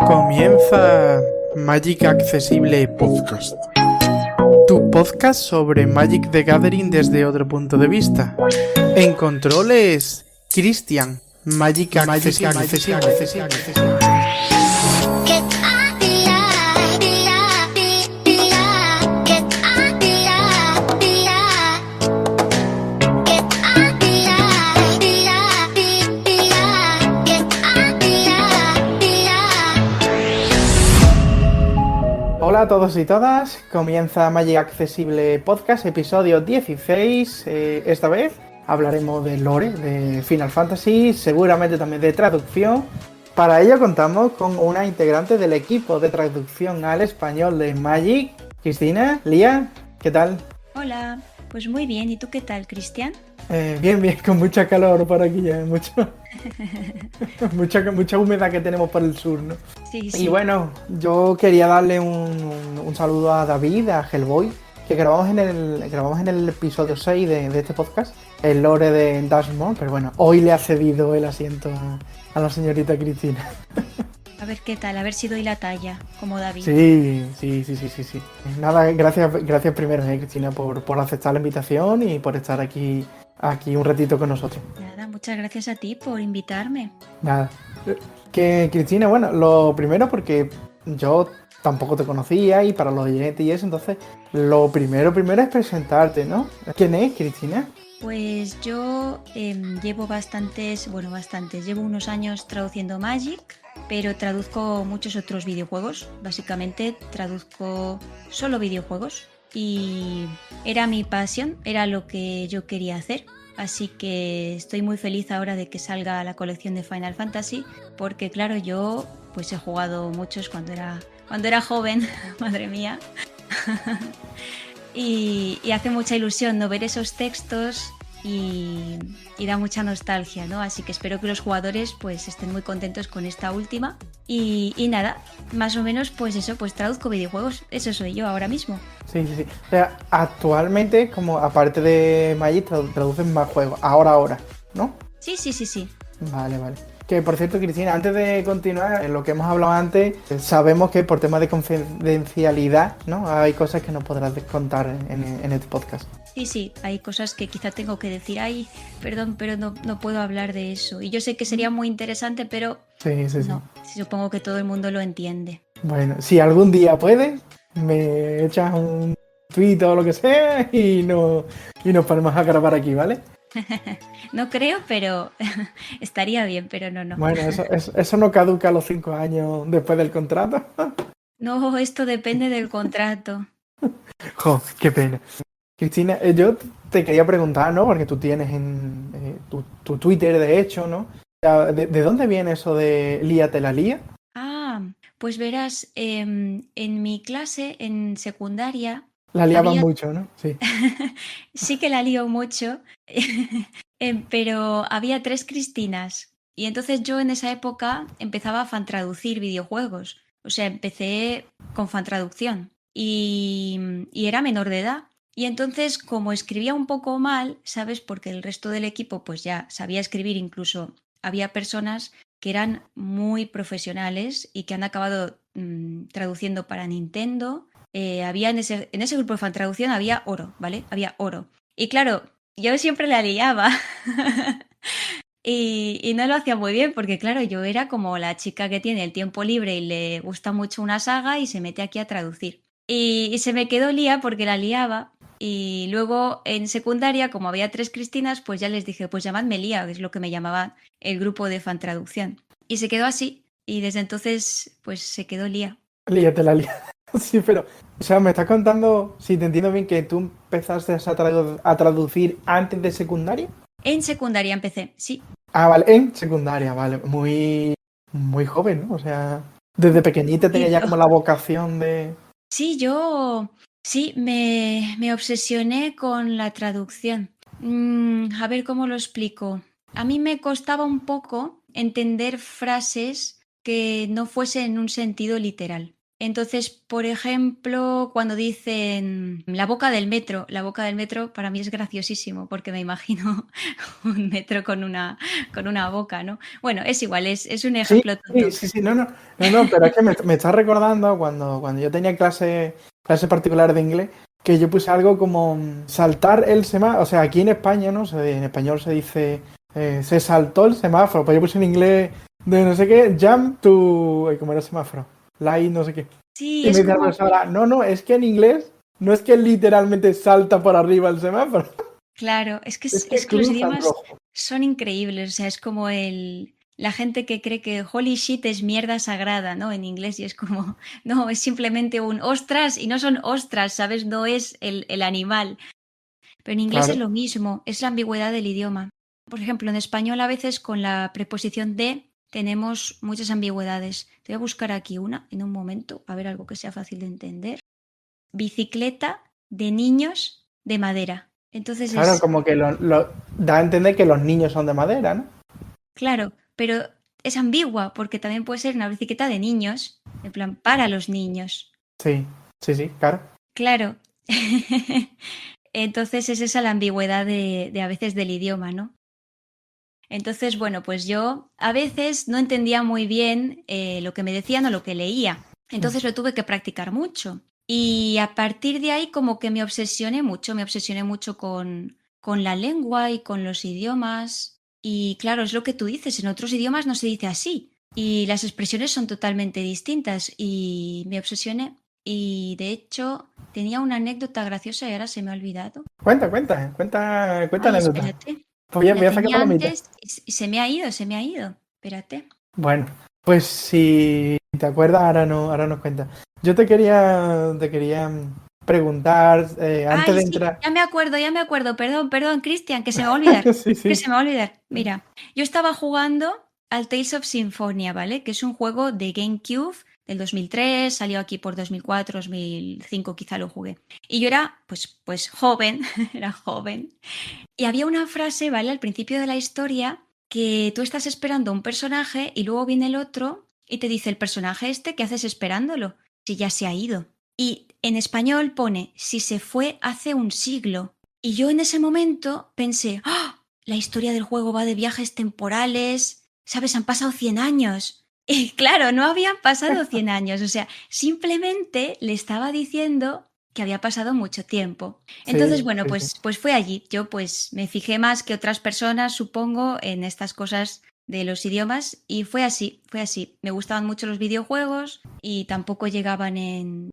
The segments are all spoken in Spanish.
Comienza Magic Accesible Podcast. Tu podcast sobre Magic the Gathering desde otro punto de vista. En controles, Cristian, Magic Accesible. Hola a todos y todas, comienza Magic Accesible Podcast, episodio 16. Esta vez hablaremos de lore, de Final Fantasy, seguramente también de traducción. Para ello contamos con una integrante del equipo de traducción al español de Magic, Cristina. Lía, ¿qué tal? Hola, pues muy bien, ¿y tú qué tal, Cristian? Bien, con mucha calor por aquí ya, mucha humedad que tenemos por el sur, ¿no? Sí. Y bueno, yo quería darle un saludo a David, a Hellboy, que grabamos en el episodio 6 de este podcast, el lore de Dashmore, pero bueno, hoy le ha cedido el asiento a la señorita Cristina. A ver qué tal, a ver si doy la talla, como David. Sí. Nada, gracias primero, Cristina, por aceptar la invitación y por estar aquí un ratito con nosotros. Nada, muchas gracias a ti por invitarme. Nada. Que Cristina, bueno, lo primero porque yo tampoco te conocía y para los oyentes y eso, entonces lo primero es presentarte, ¿no? ¿Quién es Cristina? Pues yo llevo llevo unos años traduciendo Magic, pero traduzco muchos otros videojuegos. Básicamente traduzco solo videojuegos y era mi pasión, era lo que yo quería hacer. Así que estoy muy feliz ahora de que salga la colección de Final Fantasy, porque claro, yo pues he jugado muchos cuando era joven, madre mía. y hace mucha ilusión no ver esos textos y da mucha nostalgia, ¿no? Así que espero que los jugadores pues estén muy contentos con esta última. Y nada, más o menos pues eso, pues traduzco videojuegos, eso soy yo ahora mismo. Sí. O sea, actualmente, como aparte de Magic, traduces más juegos, ahora, ¿no? Sí. Vale. Que por cierto, Cristina, antes de continuar, en lo que hemos hablado antes, sabemos que por temas de confidencialidad, ¿no? Hay cosas que no podrás contar en este podcast. Sí, hay cosas que quizá tengo que decir, ay, perdón, pero no puedo hablar de eso. Y yo sé que sería muy interesante, pero Sí. no, supongo que todo el mundo lo entiende. Bueno, si algún día puedes, me echas un tweet o lo que sea y nos ponemos a grabar aquí, ¿vale? No creo, pero estaría bien, pero no. Bueno, eso no caduca a los 5 años después del contrato. No, esto depende del contrato. Jo, qué pena. Cristina, yo te quería preguntar, ¿no? Porque tú tienes en tu Twitter, de hecho, ¿no? ¿De dónde viene eso de líate la lía? Ah, pues verás, en mi clase, en secundaria, La liaban mucho, ¿no? Sí. sí que la lío mucho, pero había 3 Cristinas. Y entonces yo en esa época empezaba a fantraducir videojuegos. O sea, empecé con fantraducción y era menor de edad. Y entonces, como escribía un poco mal, ¿sabes? Porque el resto del equipo pues ya sabía escribir, incluso había personas que eran muy profesionales y que han acabado traduciendo para Nintendo. Había en ese grupo de fantraducción había oro, ¿vale? Había oro. Y claro, yo siempre la liaba. Y no lo hacía muy bien porque, claro, yo era como la chica que tiene el tiempo libre y le gusta mucho una saga y se mete aquí a traducir. Y se me quedó lía porque la liaba. Y luego en secundaria, como había 3 Cristinas, pues ya les dije, pues llamadme Lía, que es lo que me llamaba el grupo de fan traducción. Y se quedó así. Y desde entonces, pues se quedó Lía. Líate la lía. Sí, pero, o sea, me estás contando, si te entiendo bien, que tú empezaste a traducir antes de secundaria. En secundaria empecé, sí. Ah, vale, en secundaria, vale. Muy joven, ¿no? O sea, desde pequeñita tenía ya como la vocación de... Sí, yo sí me obsesioné con la traducción. A ver cómo lo explico. A mí me costaba un poco entender frases que no fuesen en un sentido literal. Entonces, por ejemplo, cuando dicen la boca del metro para mí es graciosísimo porque me imagino un metro con una boca, ¿no? Bueno, es igual, es un Sí, ejemplo sí, tonto. sí, sí, no, pero es que me está recordando cuando yo tenía clase particular de inglés, que yo puse algo como saltar el semáforo, o sea, aquí en España, ¿no? En español se dice, se saltó el semáforo, pues yo puse en inglés de no sé qué, jump to, ¿cómo era el semáforo? Light, no sé qué. Sí, Y me es dice la como, profesora, no, es que en inglés no es que literalmente salta por arriba el semáforo, claro, es que es que los cruza en idiomas rojo. son increíbles, o sea, es como la gente que cree que holy shit es mierda sagrada, ¿no? En inglés y es como, no, es simplemente un ostras y no son ostras, ¿sabes? No es el animal. Pero en inglés es Claro. lo mismo, es la ambigüedad del idioma. Por ejemplo, en español a veces con la preposición de tenemos muchas ambigüedades. Te voy a buscar aquí una en un momento, a ver algo que sea fácil de entender. Bicicleta de niños de madera. Entonces Claro, es, como que da a entender que los niños son de madera, ¿no? claro, pero es ambigua porque también puede ser una bicicleta de niños, en plan, para los niños. Sí, sí, sí, claro. Claro. Entonces es esa la ambigüedad de a veces del idioma, ¿no? Entonces, bueno, pues yo a veces no entendía muy bien lo que me decían o lo que leía. Entonces lo tuve que practicar mucho. Y a partir de ahí como que me obsesioné mucho con la lengua y con los idiomas. Y claro, es lo que tú dices, en otros idiomas no se dice así. Y las expresiones son totalmente distintas. Y me obsesioné. Y de hecho tenía una anécdota graciosa y ahora se me ha olvidado. Cuenta Ay, anécdota. espérate. Voy La a sacar tenía palomita. antes y se me ha ido, se me ha ido. Espérate. Bueno, pues si te acuerdas, ahora no, ahora nos cuenta. Yo te quería preguntar, antes Ay, de sí, entrar. ya me acuerdo. Perdón, perdón, Cristian, que se me va a olvidar. Sí, Que sí. se me va a olvidar. Mira, yo estaba jugando al Tales of Symphonia, ¿vale? Que es un juego de GameCube del 2003, salió aquí por 2004, 2005 quizá lo jugué. Y yo era, pues joven, era joven. Y había una frase, ¿vale? Al principio de la historia que tú estás esperando a un personaje y luego viene el otro y te dice el personaje este, ¿qué haces esperándolo? Si ya se ha ido. Y en español pone, si se fue hace un siglo. Y yo en ese momento pensé, ¡ah! La historia del juego va de viajes temporales, ¿sabes? Han pasado 100 años. Y claro, no habían pasado 100 años, o sea, simplemente le estaba diciendo que había pasado mucho tiempo. Entonces, Sí, bueno, sí, sí. pues fue allí. Yo pues me fijé más que otras personas, supongo, en estas cosas de los idiomas y fue así, fue así. Me gustaban mucho los videojuegos y tampoco llegaban en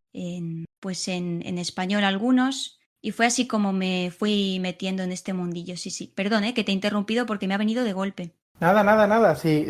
español algunos y fue así como me fui metiendo en este mundillo. Sí, sí. Perdón, que te he interrumpido porque me ha venido de golpe. Nada. Sí.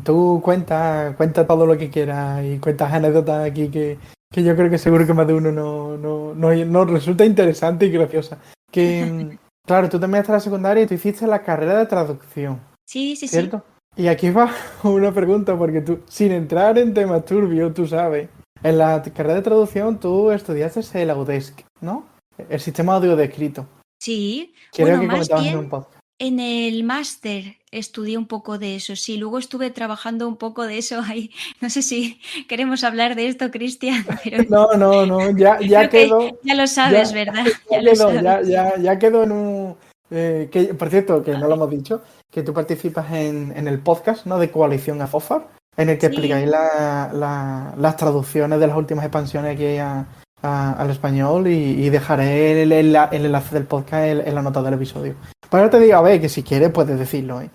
Tú cuenta todo lo que quieras y cuentas anécdotas aquí que yo creo que seguro que más de uno no resulta interesante y graciosa. Que, claro, tú terminaste la secundaria y tú hiciste la carrera de traducción, Sí, sí, sí. ¿cierto? Y aquí va una pregunta, porque tú, sin entrar en temas turbios, tú sabes, en la carrera de traducción tú estudiaste el Audesc, ¿no? El sistema audio descrito. Sí. Creo Bueno, que más comentabas en bien un podcast. en el máster estudié un poco de eso, sí, luego estuve trabajando un poco de eso ahí. No sé si queremos hablar de esto, Cristian, pero No, ya creo que quedó, ya lo sabes, ya, ¿verdad? Ya ya lo quedó, sabes. ya quedó en un... por cierto, que no lo Vale. hemos dicho, que tú participas en el podcast, ¿no? De Coalición AFOFAR, en el que explicáis Sí, las traducciones de las últimas expansiones aquí al español y dejaré el enlace del podcast en la nota del episodio. Pero te digo, a ver, que si quieres puedes decirlo, ¿eh?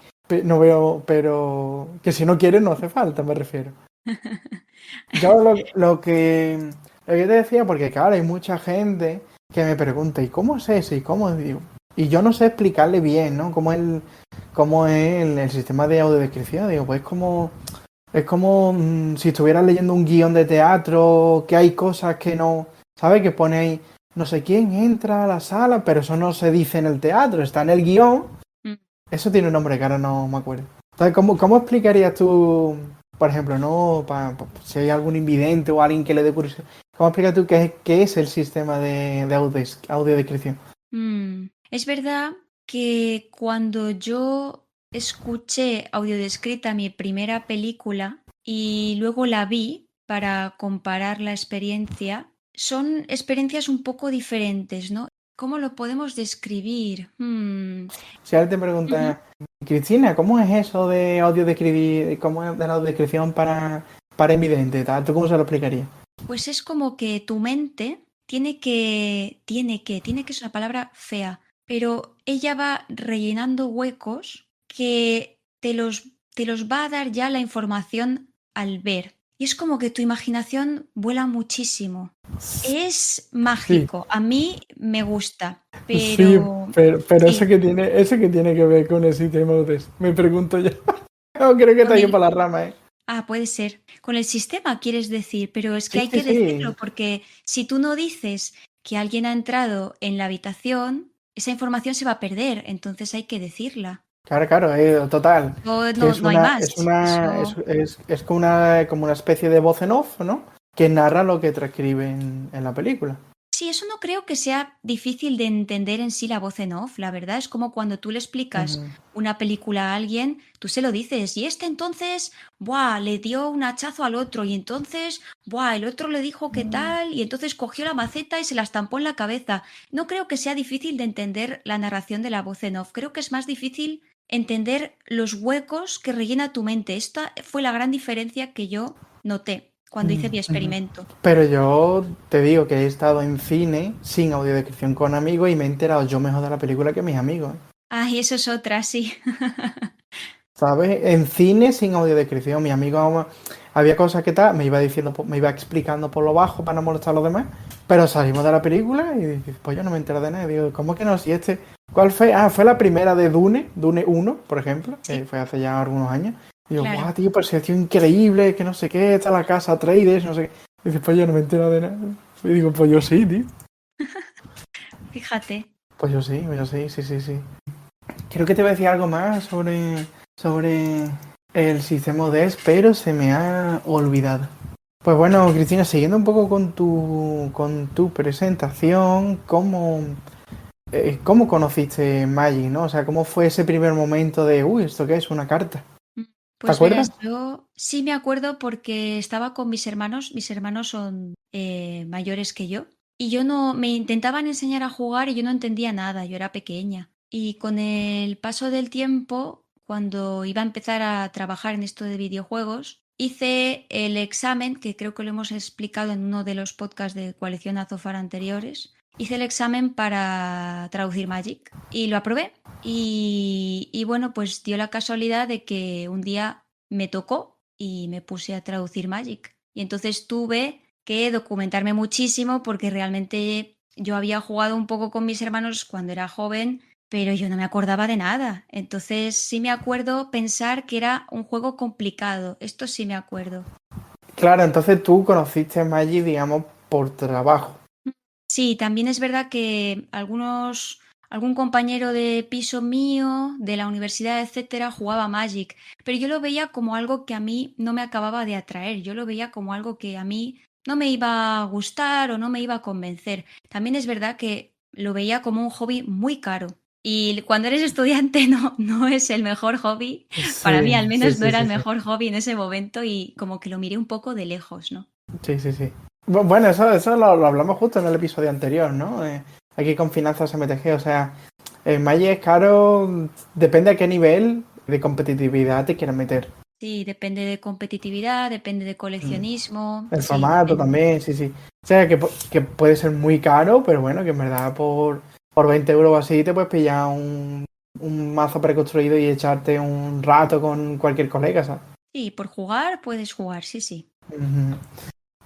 No veo, pero que si no quieres no hace falta, me refiero. Yo lo que te decía, porque claro, hay mucha gente que me pregunta, ¿y cómo es eso? ¿Y cómo es? Y yo no sé explicarle bien, ¿no? Cómo es el sistema de audiodescripción. Digo, pues es como si estuvieras leyendo un guión de teatro, que hay cosas que no, ¿sabes? Que pone ahí, no sé quién entra a la sala, pero eso no se dice en el teatro, está en el guión. mm, Eso tiene un nombre que ahora no me acuerdo. Entonces, ¿cómo explicarías tú, por ejemplo, no si hay algún invidente o alguien que le dé curiosidad, cómo explicas tú qué es el sistema de audiodescripción? Es verdad que cuando yo escuché audiodescrita mi primera película y luego la vi, para comparar la experiencia. Son experiencias un poco diferentes, ¿no? ¿Cómo lo podemos describir? Si ahora te Ujú. preguntas, Cristina, ¿cómo es eso de cómo es de la audiodescripción para invidente? ¿Tú cómo se lo explicarías? Pues es como que tu mente tiene que es una palabra fea, pero ella va rellenando huecos que te los va a dar ya la información al ver. Y es como que tu imaginación vuela muchísimo. Es Sí, mágico, a mí me gusta, sí, pero pero sí. eso que tiene que ver con el sistema UTES, me pregunto yo. No, creo que te Con ha ido el por la rama, ¿eh? puede ser. Con el sistema quieres decir, pero es que Sí, hay sí, que sí. decirlo porque si tú no dices que alguien ha entrado en la habitación, esa información se va a perder, entonces hay que decirla. Claro, claro, total. O Que no, no hay más. Eso, es como una especie de voz en off, ¿no? Que narra lo que transcribe en la película. sí, eso no creo que sea difícil de entender en sí la voz en off. La verdad es como cuando tú le explicas Ujú. una película a alguien, tú se lo dices, y este entonces, ¡buah! Le dio un hachazo al otro, y entonces, ¡buah! El otro le dijo qué tal, y entonces cogió la maceta y se la estampó en la cabeza. No creo que sea difícil de entender la narración de la voz en off. Creo que es más difícil entender los huecos que rellena tu mente. Esta fue la gran diferencia que yo noté cuando hice mi Ujú. experimento. Pero yo te digo que he estado en cine sin audiodescripción con amigos y me he enterado yo mejor de la película que mis amigos, ¿eh? Ay, eso es otra, sí. ¿Sabes? En cine sin audiodescripción, mi amigo había cosas que tal, me iba diciendo, me iba explicando por lo bajo para no molestar a los demás, pero salimos de la película y dije, pues yo no me entero de nada. Y digo, ¿cómo que no? Si este, ¿cuál fue? Ah, fue la primera de Dune 1, por ejemplo, que Sí, fue hace ya algunos años. Y digo, claro. guau, tío, pero si ha sido increíble, que no sé qué, está la casa Traders, no sé qué. Y dice, pues yo no me entero de nada. Y digo, pues yo sí, tío. Fíjate. Pues yo sí, sí, sí, sí. Creo que te voy a decir algo más sobre el sistema ODS, pero se me ha olvidado. Pues bueno, Cristina, siguiendo un poco con tu presentación, ¿cómo conociste Magic, no? O sea, ¿cómo fue ese primer momento de, uy, ¿esto qué es? Una carta. Mm, ¿Te Pues acuerdas? verás, yo sí me acuerdo porque estaba con mis hermanos son mayores que yo, y yo no, me intentaban enseñar a jugar y yo no entendía nada, yo era pequeña. Y con el paso del tiempo, cuando iba a empezar a trabajar en esto de videojuegos, hice el examen, que creo que lo hemos explicado en uno de los podcasts de Coalición Azofar anteriores. Hice el examen para traducir Magic y lo aprobé. Y bueno, pues dio la casualidad de que un día me tocó y me puse a traducir Magic. Y entonces tuve que documentarme muchísimo porque realmente yo había jugado un poco con mis hermanos cuando era joven, pero yo no me acordaba de nada. Entonces sí me acuerdo pensar que era un juego complicado. Esto sí me acuerdo. Claro, entonces tú conociste Magic, digamos, por trabajo. Sí, también es verdad que algún compañero de piso mío, de la universidad, etcétera, jugaba Magic, pero yo lo veía como algo que a mí no me acababa de atraer, yo lo veía como algo que a mí no me iba a gustar o no me iba a convencer. También es verdad que lo veía como un hobby muy caro. Y cuando eres estudiante no es el mejor hobby, para mí Sí, al sí, menos no sí, era sí, el sí. mejor hobby en ese momento y como que lo miré un poco de lejos, ¿no? Sí, sí, sí. Bueno, eso lo hablamos justo en el episodio anterior, ¿no? Aquí con finanzas MTG, o sea, Magic es caro, depende a qué nivel de competitividad te quieras meter. Sí, depende de competitividad, depende de Mm. coleccionismo, El sí, formato depende. también, sí, sí. O sea, que puede ser muy caro, pero bueno, que en verdad por 20 euros o así te puedes pillar un mazo preconstruido y echarte un rato con cualquier colega, ¿sabes? Sí, por jugar puedes jugar, sí, sí. Ujú.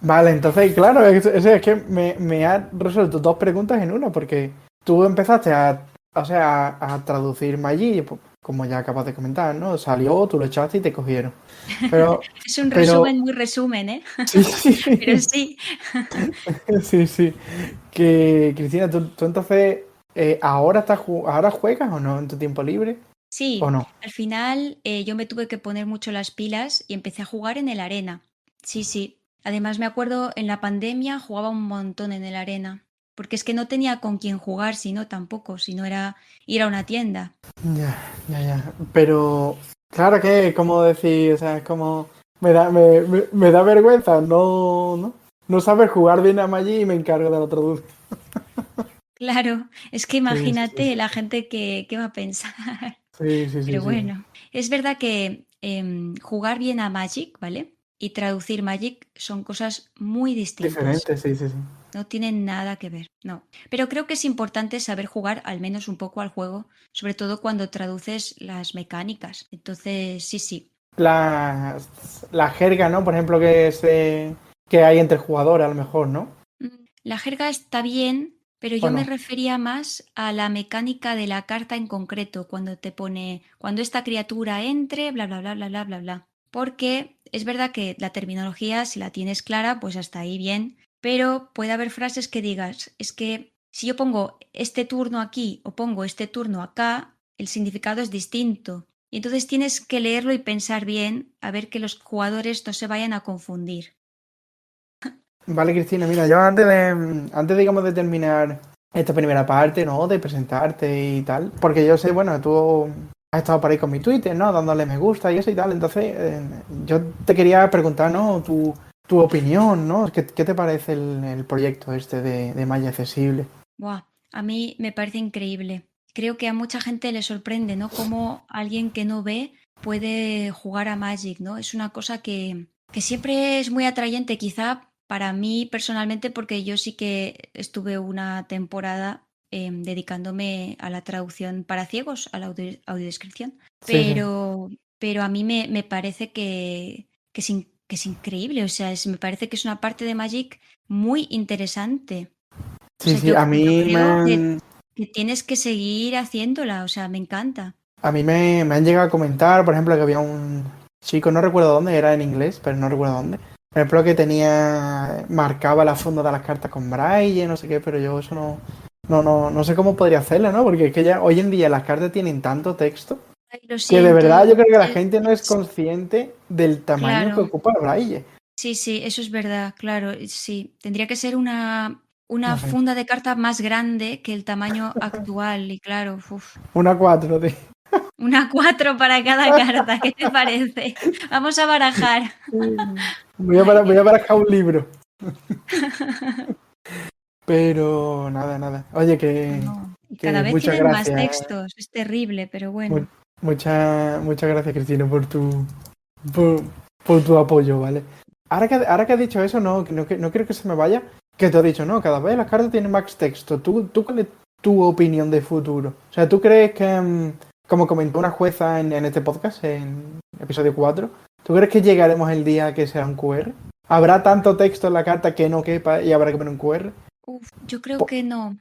Vale, entonces, claro, es que me ha resuelto dos preguntas en una, porque tú empezaste o sea, a traducir Maggi, y, pues, como ya acabas de comentar, ¿no? Salió, tú lo echaste y te cogieron. Pero, Es un pero, resumen muy resumen, ¿eh? sí, Pero sí, sí. sí, sí. Que, Cristina, tú entonces, ¿ahora ahora juegas o no en tu tiempo libre? ¿O Sí, no? al final yo me tuve que poner mucho las pilas y empecé a jugar en el arena. Sí, sí. Además me acuerdo en la pandemia jugaba un montón en el arena. Porque es que no tenía con quién jugar, si no tampoco, si no era ir a una tienda. Ya, ya, ya. Pero, claro que, como decir, o sea, es como me da vergüenza no saber jugar bien a Magic y me encargo del otro dude. Claro, es que Sí, sí, sí, imagínate sí. la gente que va a pensar. Sí, sí, sí, Pero sí. bueno, es verdad que jugar bien a Magic, ¿vale? Y traducir Magic son cosas muy distintas. Diferente, sí, sí, sí. No tienen nada que ver, no. Pero creo que es importante saber jugar al menos un poco al juego, sobre todo cuando traduces las mecánicas. Entonces, sí, sí. La jerga, ¿no? Por ejemplo, que hay entre jugadores, a lo mejor, ¿no? La jerga está bien, pero ¿O yo me no? refería más a la mecánica de la carta en concreto, cuando te pone, cuando esta criatura entre, bla, bla, bla, bla, bla, bla, bla. Porque es verdad que la terminología, si la tienes clara, pues hasta ahí bien, pero puede haber frases que digas, es que si yo pongo este turno aquí o pongo este turno acá, el significado es distinto. Y entonces tienes que leerlo y pensar bien a ver que los jugadores no se vayan a confundir. Vale, Cristina, mira, yo digamos, de terminar esta primera parte, ¿no? De presentarte y tal, porque yo sé, bueno, tú has estado por ahí con mi Twitter, ¿no? Dándole me gusta y eso y tal, entonces yo te quería preguntar, ¿no? Tu opinión, ¿no? ¿Qué te parece el proyecto este de Malla Accesible? Buah, a mí me parece increíble. Creo que a mucha gente le sorprende, ¿no? Cómo alguien que no ve puede jugar a Magic, ¿no? Es una cosa que siempre es muy atrayente, quizá para mí personalmente, porque yo sí que estuve una temporada dedicándome a la traducción para ciegos, a la audiodescripción, Sí, sí. pero a mí me parece que es increíble, o sea, me parece que es una parte de Magic muy interesante. O Sí, sea, sí, a yo mí me creo han, que tienes que seguir haciéndola, o sea, me encanta. a mí me han llegado a comentar, por ejemplo, que había un chico, no recuerdo dónde, era en inglés, pero no recuerdo dónde. Por ejemplo, que marcaba la funda de las cartas con braille, no sé qué, pero yo eso no sé cómo podría hacerlo, ¿no? Porque es que ya hoy en día las cartas tienen tanto texto Ay, lo que de siento, verdad yo creo que la gente no es consciente del tamaño que claro, ocupa el braille. sí, sí, eso es verdad, claro, sí. Tendría que ser una No sé, funda de carta más grande que el tamaño actual, y claro, uf. una 4 de... Una 4 para cada carta, ¿qué te parece? Vamos a barajar. Voy a barajar un libro. Pero nada, nada. Oye, No, no. Y cada que vez muchas tienen más gracias. textos, es terrible, pero Mu- bueno. muchas gracias, Cristina, por, por tu apoyo, ¿vale? Ahora que has dicho eso, no quiero que se me vaya. Que te he dicho, no, cada vez las cartas tienen más texto. ¿Tú cuál es tu opinión de futuro? O sea, ¿tú crees que, como comentó una jueza en este podcast, en episodio 4, ¿tú crees que llegaremos el día que sea un QR? ¿Habrá tanto texto en la carta que no quepa y habrá que poner un QR? Uf, yo creo que no.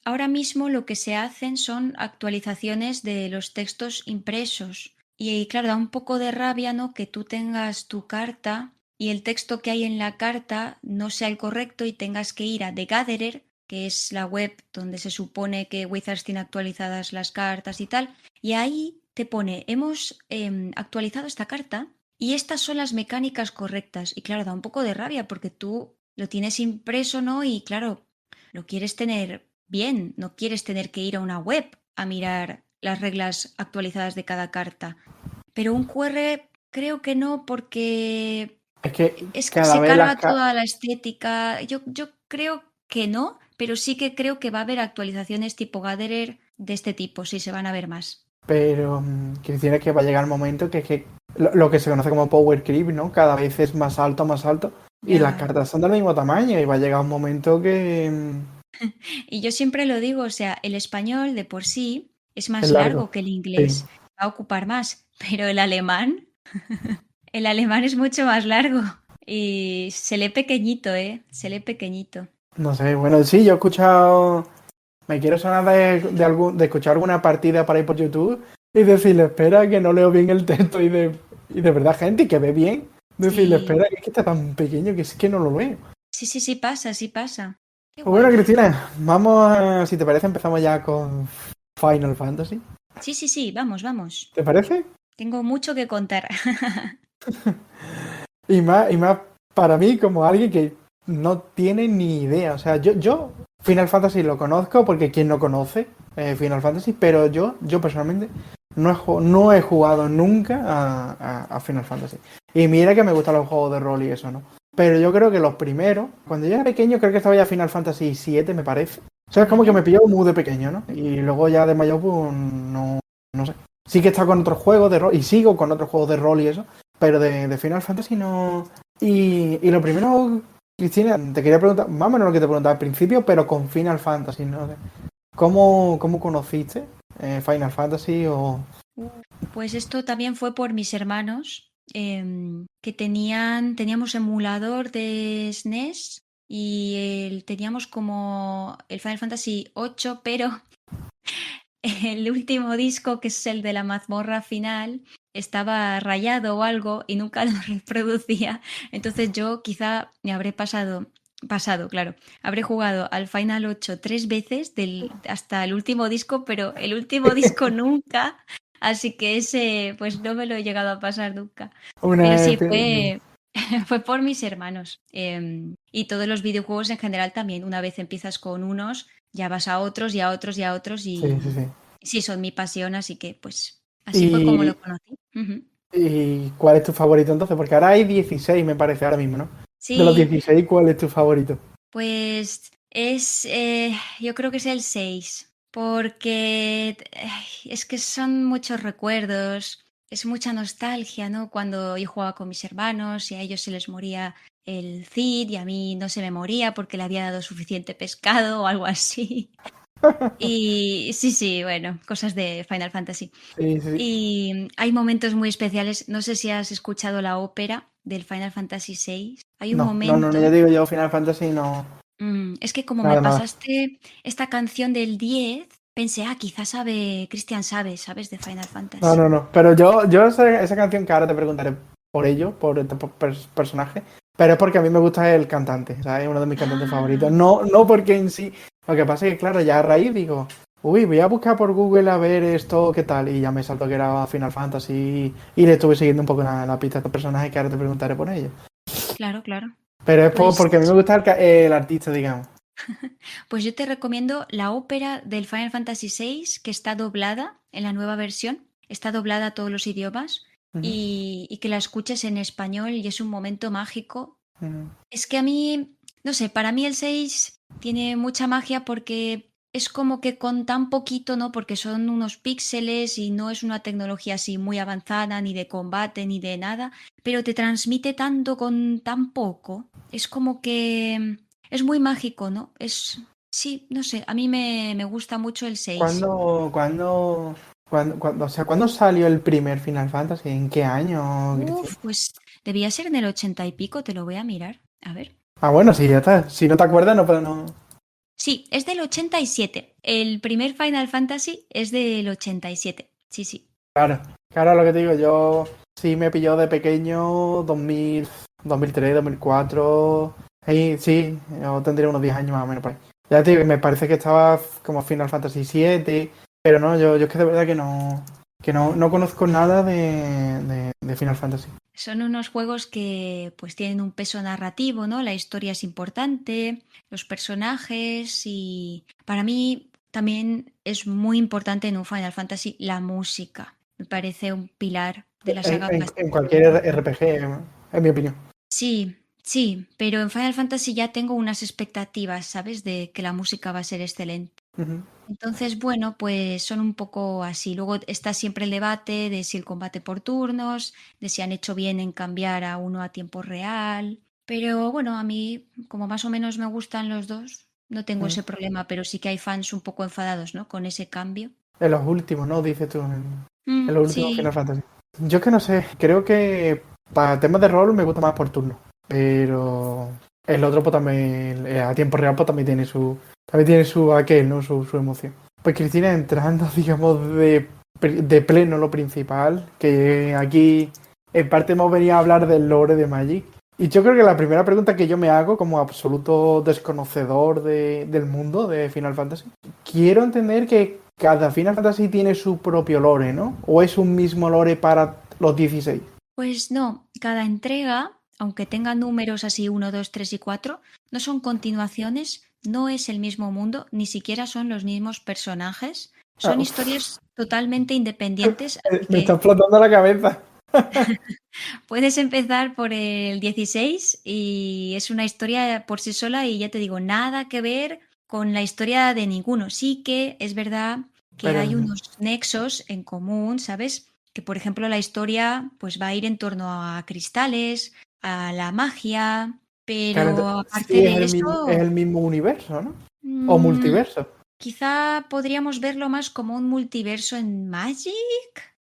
Ahora mismo lo que se hacen son actualizaciones de los textos impresos. Y claro, da un poco de rabia, ¿no? Que tú tengas tu carta y el texto que hay en la carta no sea el correcto y tengas que ir a The Gatherer, que es la web donde se supone que Wizards tiene actualizadas las cartas y tal, y ahí te pone, hemos actualizado esta carta y estas son las mecánicas correctas. Y claro, da un poco de rabia porque tú lo tienes impreso, ¿no? Y claro, lo quieres tener bien, no quieres tener que ir a una web a mirar las reglas actualizadas de cada carta. Pero un QR creo que no, porque Es que es que cada se vez carga toda la estética. Yo creo que no, pero sí que creo que va a haber actualizaciones tipo Gatherer de este tipo, sí se van a ver más. Pero quisiera que va a llegar el momento que lo que se conoce como power creep, ¿no? Cada vez es más alto, y las Ya. cartas son del mismo tamaño y va a llegar un momento que Y yo siempre lo digo, o sea, el español de por sí es es más largo. largo que el Sí. inglés, va a ocupar más, pero el alemán es mucho más largo y se lee pequeñito, ¿eh? Se lee pequeñito. No sé, bueno, sí, yo he escuchado, me quiero sonar de escuchar alguna partida para ir por YouTube y decirle, espera, que no leo bien el texto y de verdad, gente, y que ve bien, decirle, Sí, espera, que es que está tan pequeño que es que no lo veo. sí, sí, sí pasa, sí pasa. Qué Pues bueno, guay. Cristina, si te parece, empezamos ya con Final Fantasy. Sí, sí, sí, vamos, vamos. ¿Te parece? Tengo mucho que contar. Y más para mí como alguien que no tiene ni idea. O sea, yo Final Fantasy lo conozco porque quien no conoce Final Fantasy, pero yo personalmente no he jugado nunca a Final Fantasy. Y mira que me gustan los juegos de rol y eso, ¿no? Pero yo creo que los primeros, cuando yo era pequeño, creo que estaba ya Final Fantasy VII, me parece. O sea, es como que me ¿Vale? pilló muy de pequeño, ¿no? Y luego ya de mayor, pues no sé. Sí que he estado con otros juegos de rol, y sigo con otros juegos de rol y eso, pero de Final Fantasy no. Y lo primero, Cristina, te quería preguntar, más o menos lo que te preguntaba al principio, pero con Final Fantasy, ¿no? ¿Cómo conociste Final Fantasy o...? Pues esto también fue por mis hermanos, que teníamos emulador de SNES y teníamos como el Final Fantasy 8, pero el último disco, que es el de la mazmorra final, estaba rayado o algo y nunca lo reproducía. Entonces yo quizá me habré pasado, claro. Habré jugado al Final 8 3 veces hasta el último disco, pero el último disco nunca. Así que ese, pues no me lo he llegado a pasar nunca. Pero Una... sí, Sí, fue por mis hermanos. Y todos los videojuegos en general también. Una vez empiezas con unos, ya vas a otros y a otros y a otros sí, sí. sí son mi pasión, así que pues así fue como lo ¿Y, conocí. Ujú. ¿Y cuál es tu favorito entonces? Porque ahora hay 16, me parece, ahora mismo, ¿no? De los Sí, 16, ¿cuál es tu favorito? pues yo creo que es el 6 porque es que son muchos recuerdos, es mucha nostalgia, ¿no? Cuando yo jugaba con mis hermanos y a ellos se les moría el Cid y a mí no se me moría porque le había dado suficiente pescado o algo así. Y sí, sí, bueno, cosas de Final Fantasy. Sí, sí. Y hay momentos muy especiales. No sé si has escuchado la ópera del Final Fantasy VI. Hay un No, ya momento. digo yo, Final Fantasy no. Es que como me Nada, nada. pasaste esta canción del 10, pensé, quizás Cristian sabes de Final Fantasy. No. Pero yo esa canción que ahora te preguntaré por ello, por este personaje, pero es porque a mí me gusta el cantante, o sea, es uno de mis cantantes favoritos. Ah, No porque en sí. Lo que pasa es que, claro, ya a raíz digo, uy, voy a buscar por Google a ver esto, qué tal, y ya me saltó que era Final Fantasy y le estuve siguiendo un poco la pista a estos personajes que ahora te preguntaré por ello. claro, claro. Pero es Pues, porque a mí me gusta el artista, digamos. pues yo te recomiendo la ópera del Final Fantasy VI, que está doblada en la nueva versión. Está doblada a todos los idiomas Ujú, y que la escuches en español y es un momento mágico. ujú. Es que a mí, no sé, para mí el 6 tiene mucha magia porque es como que con tan poquito, ¿no? Porque son unos píxeles y no es una tecnología así muy avanzada, ni de combate, ni de nada, pero te transmite tanto con tan poco. Es como que es muy mágico, ¿no? Sí, no sé, a mí me gusta mucho el 6. O sea, ¿cuándo salió el primer Final Fantasy? ¿En qué año, Cristina? Pues debía ser en el 80 y pico, te lo voy a mirar. A ver. Ah, bueno, sí, ya está. Si no te acuerdas, no puedo, no. Sí, es del 87. El primer Final Fantasy es del 87. Sí, sí. Claro, claro, lo que te digo, yo sí me pilló de pequeño 2000, 2003, 2004. Ahí sí, yo tendría unos 10 años más o menos por ahí. Ya te digo, me parece que estaba como Final Fantasy VII, pero no, yo es que de verdad que no conozco nada de Final Fantasy. Son unos juegos que pues tienen un peso narrativo, ¿no? La historia es importante, los personajes y para mí también es muy importante en un Final Fantasy la música. Me parece un pilar de la saga. En cualquier RPG, en mi opinión. Sí, sí, pero en Final Fantasy ya tengo unas expectativas, ¿sabes? De que la música va a ser excelente. Ujú. Entonces, bueno, pues son un poco así. Luego está siempre el debate de si el combate por turnos, de si han hecho bien en cambiar a uno a tiempo real. Pero bueno, a mí, como más o menos me gustan los dos, no tengo Ujú. ese problema, pero sí que hay fans un poco enfadados, ¿no? Con ese cambio. En los últimos, ¿no? Dices tú, en los últimos Sí, Final Fantasy. Yo es que no sé, creo que para temas de rol me gusta más por turno. Pero el otro pues también, a tiempo real, pues también tiene su aquel, ¿no? Su emoción. Pues Cristina, entrando, digamos, de pleno lo principal, que aquí en parte hemos venido a hablar del lore de Magic. Y yo creo que la primera pregunta que yo me hago como absoluto desconocedor del mundo de Final Fantasy, quiero entender que cada Final Fantasy tiene su propio lore, ¿no? ¿O es un mismo lore para los 16? pues no, cada entrega, aunque tenga números así 1, 2, 3 y 4, no son continuaciones, no es el mismo mundo, ni siquiera son los mismos personajes, Ah, son historias totalmente independientes, así me está que explotando la cabeza. Puedes empezar por el 16 y es una historia por sí sola y ya te digo, nada que ver con la historia de ninguno. Sí que es verdad que Pero, hay unos nexos en común, ¿sabes? Que por ejemplo la historia pues va a ir en torno a cristales, a la magia, claro, pero aparte sí de es eso, el mismo universo, ¿no? O mm, multiverso. quizá podríamos verlo más como un multiverso en Magic,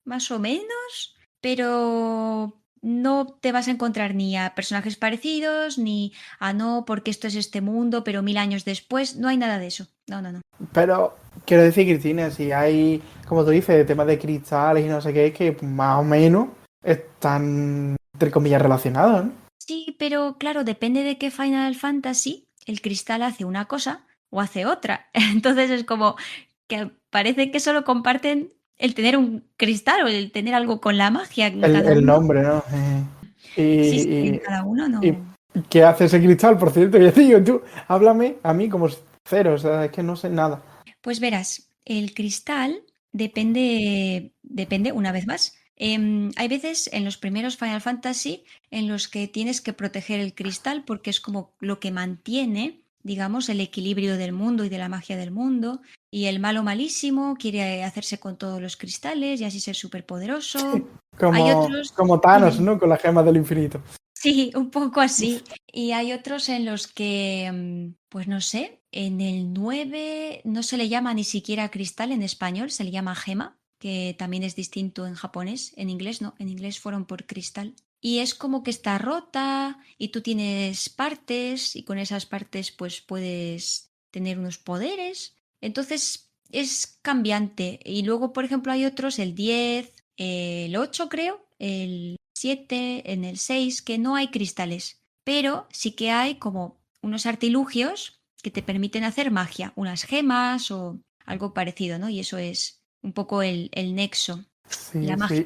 más o menos, pero no te vas a encontrar ni a personajes parecidos, ni a no, porque esto es este mundo, pero 1000 años después, no hay nada de eso. No, no, no. Pero quiero decir, Cristina, si hay, como tú dices, temas de cristales y no sé qué, que más o menos están, entre comillas, relacionados, ¿no? Sí, pero claro, depende de qué Final Fantasy, el cristal hace una cosa o hace otra. Entonces es como que parece que solo comparten el tener un cristal o el tener algo con la magia en cada El uno. nombre, ¿no? Sí, sí, en Y, cada uno y no. ¿qué hace ese cristal, por cierto? Yo digo, tú, háblame a mí como cero, o sea, es que no sé nada. Pues verás, el cristal depende una vez más. Hay veces en los primeros Final Fantasy en los que tienes que proteger el cristal porque es como lo que mantiene, digamos, el equilibrio del mundo y de la magia del mundo. Y el malo malísimo quiere hacerse con todos los cristales y así ser superpoderoso. Hay otros. Como Thanos, ¿no? Con las gemas del infinito. Sí, un poco así. Y hay otros en los que, pues no sé, en el 9 no se le llama ni siquiera cristal en español, se le llama gema, que también es distinto en japonés, en inglés no, en inglés fueron por cristal. Y es como que está rota y tú tienes partes y con esas partes pues puedes tener unos poderes. Entonces es cambiante. Y luego, por ejemplo, hay otros, el 10, el 8 creo, el 7 en el 6 que no hay cristales, pero sí que hay como unos artilugios que te permiten hacer magia, unas gemas o algo parecido, ¿no? Y eso es un poco el nexo, la Sí, sí. magia.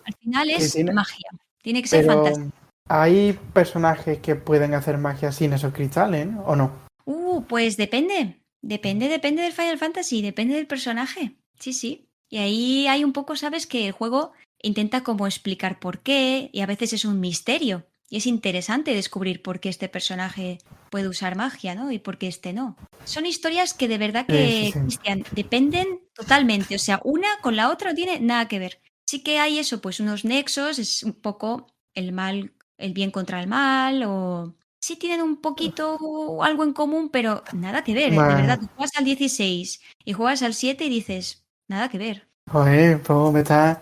Al final es Cristina, magia, tiene que ser fantástico. pero hay personajes que pueden hacer magia sin esos cristales, ¿no? ¿O no? Pues depende del Final Fantasy, depende del personaje. Sí, sí. Y ahí hay un poco, sabes, que el juego intenta como explicar por qué y a veces es un misterio. Y es interesante descubrir por qué este personaje puede usar magia, ¿no? Y por qué este no. Son historias que de verdad Sí, sí, que, sí. Cristian, dependen totalmente. O sea, una con la otra no tiene nada que ver. Sí que hay eso, pues unos nexos, es un poco el mal, el bien contra el mal o sí tienen un poquito algo en común, pero nada que ver, de verdad. Ma- Tú juegas al 16 y juegas al 7 y dices, nada que ver. Joder, pues me está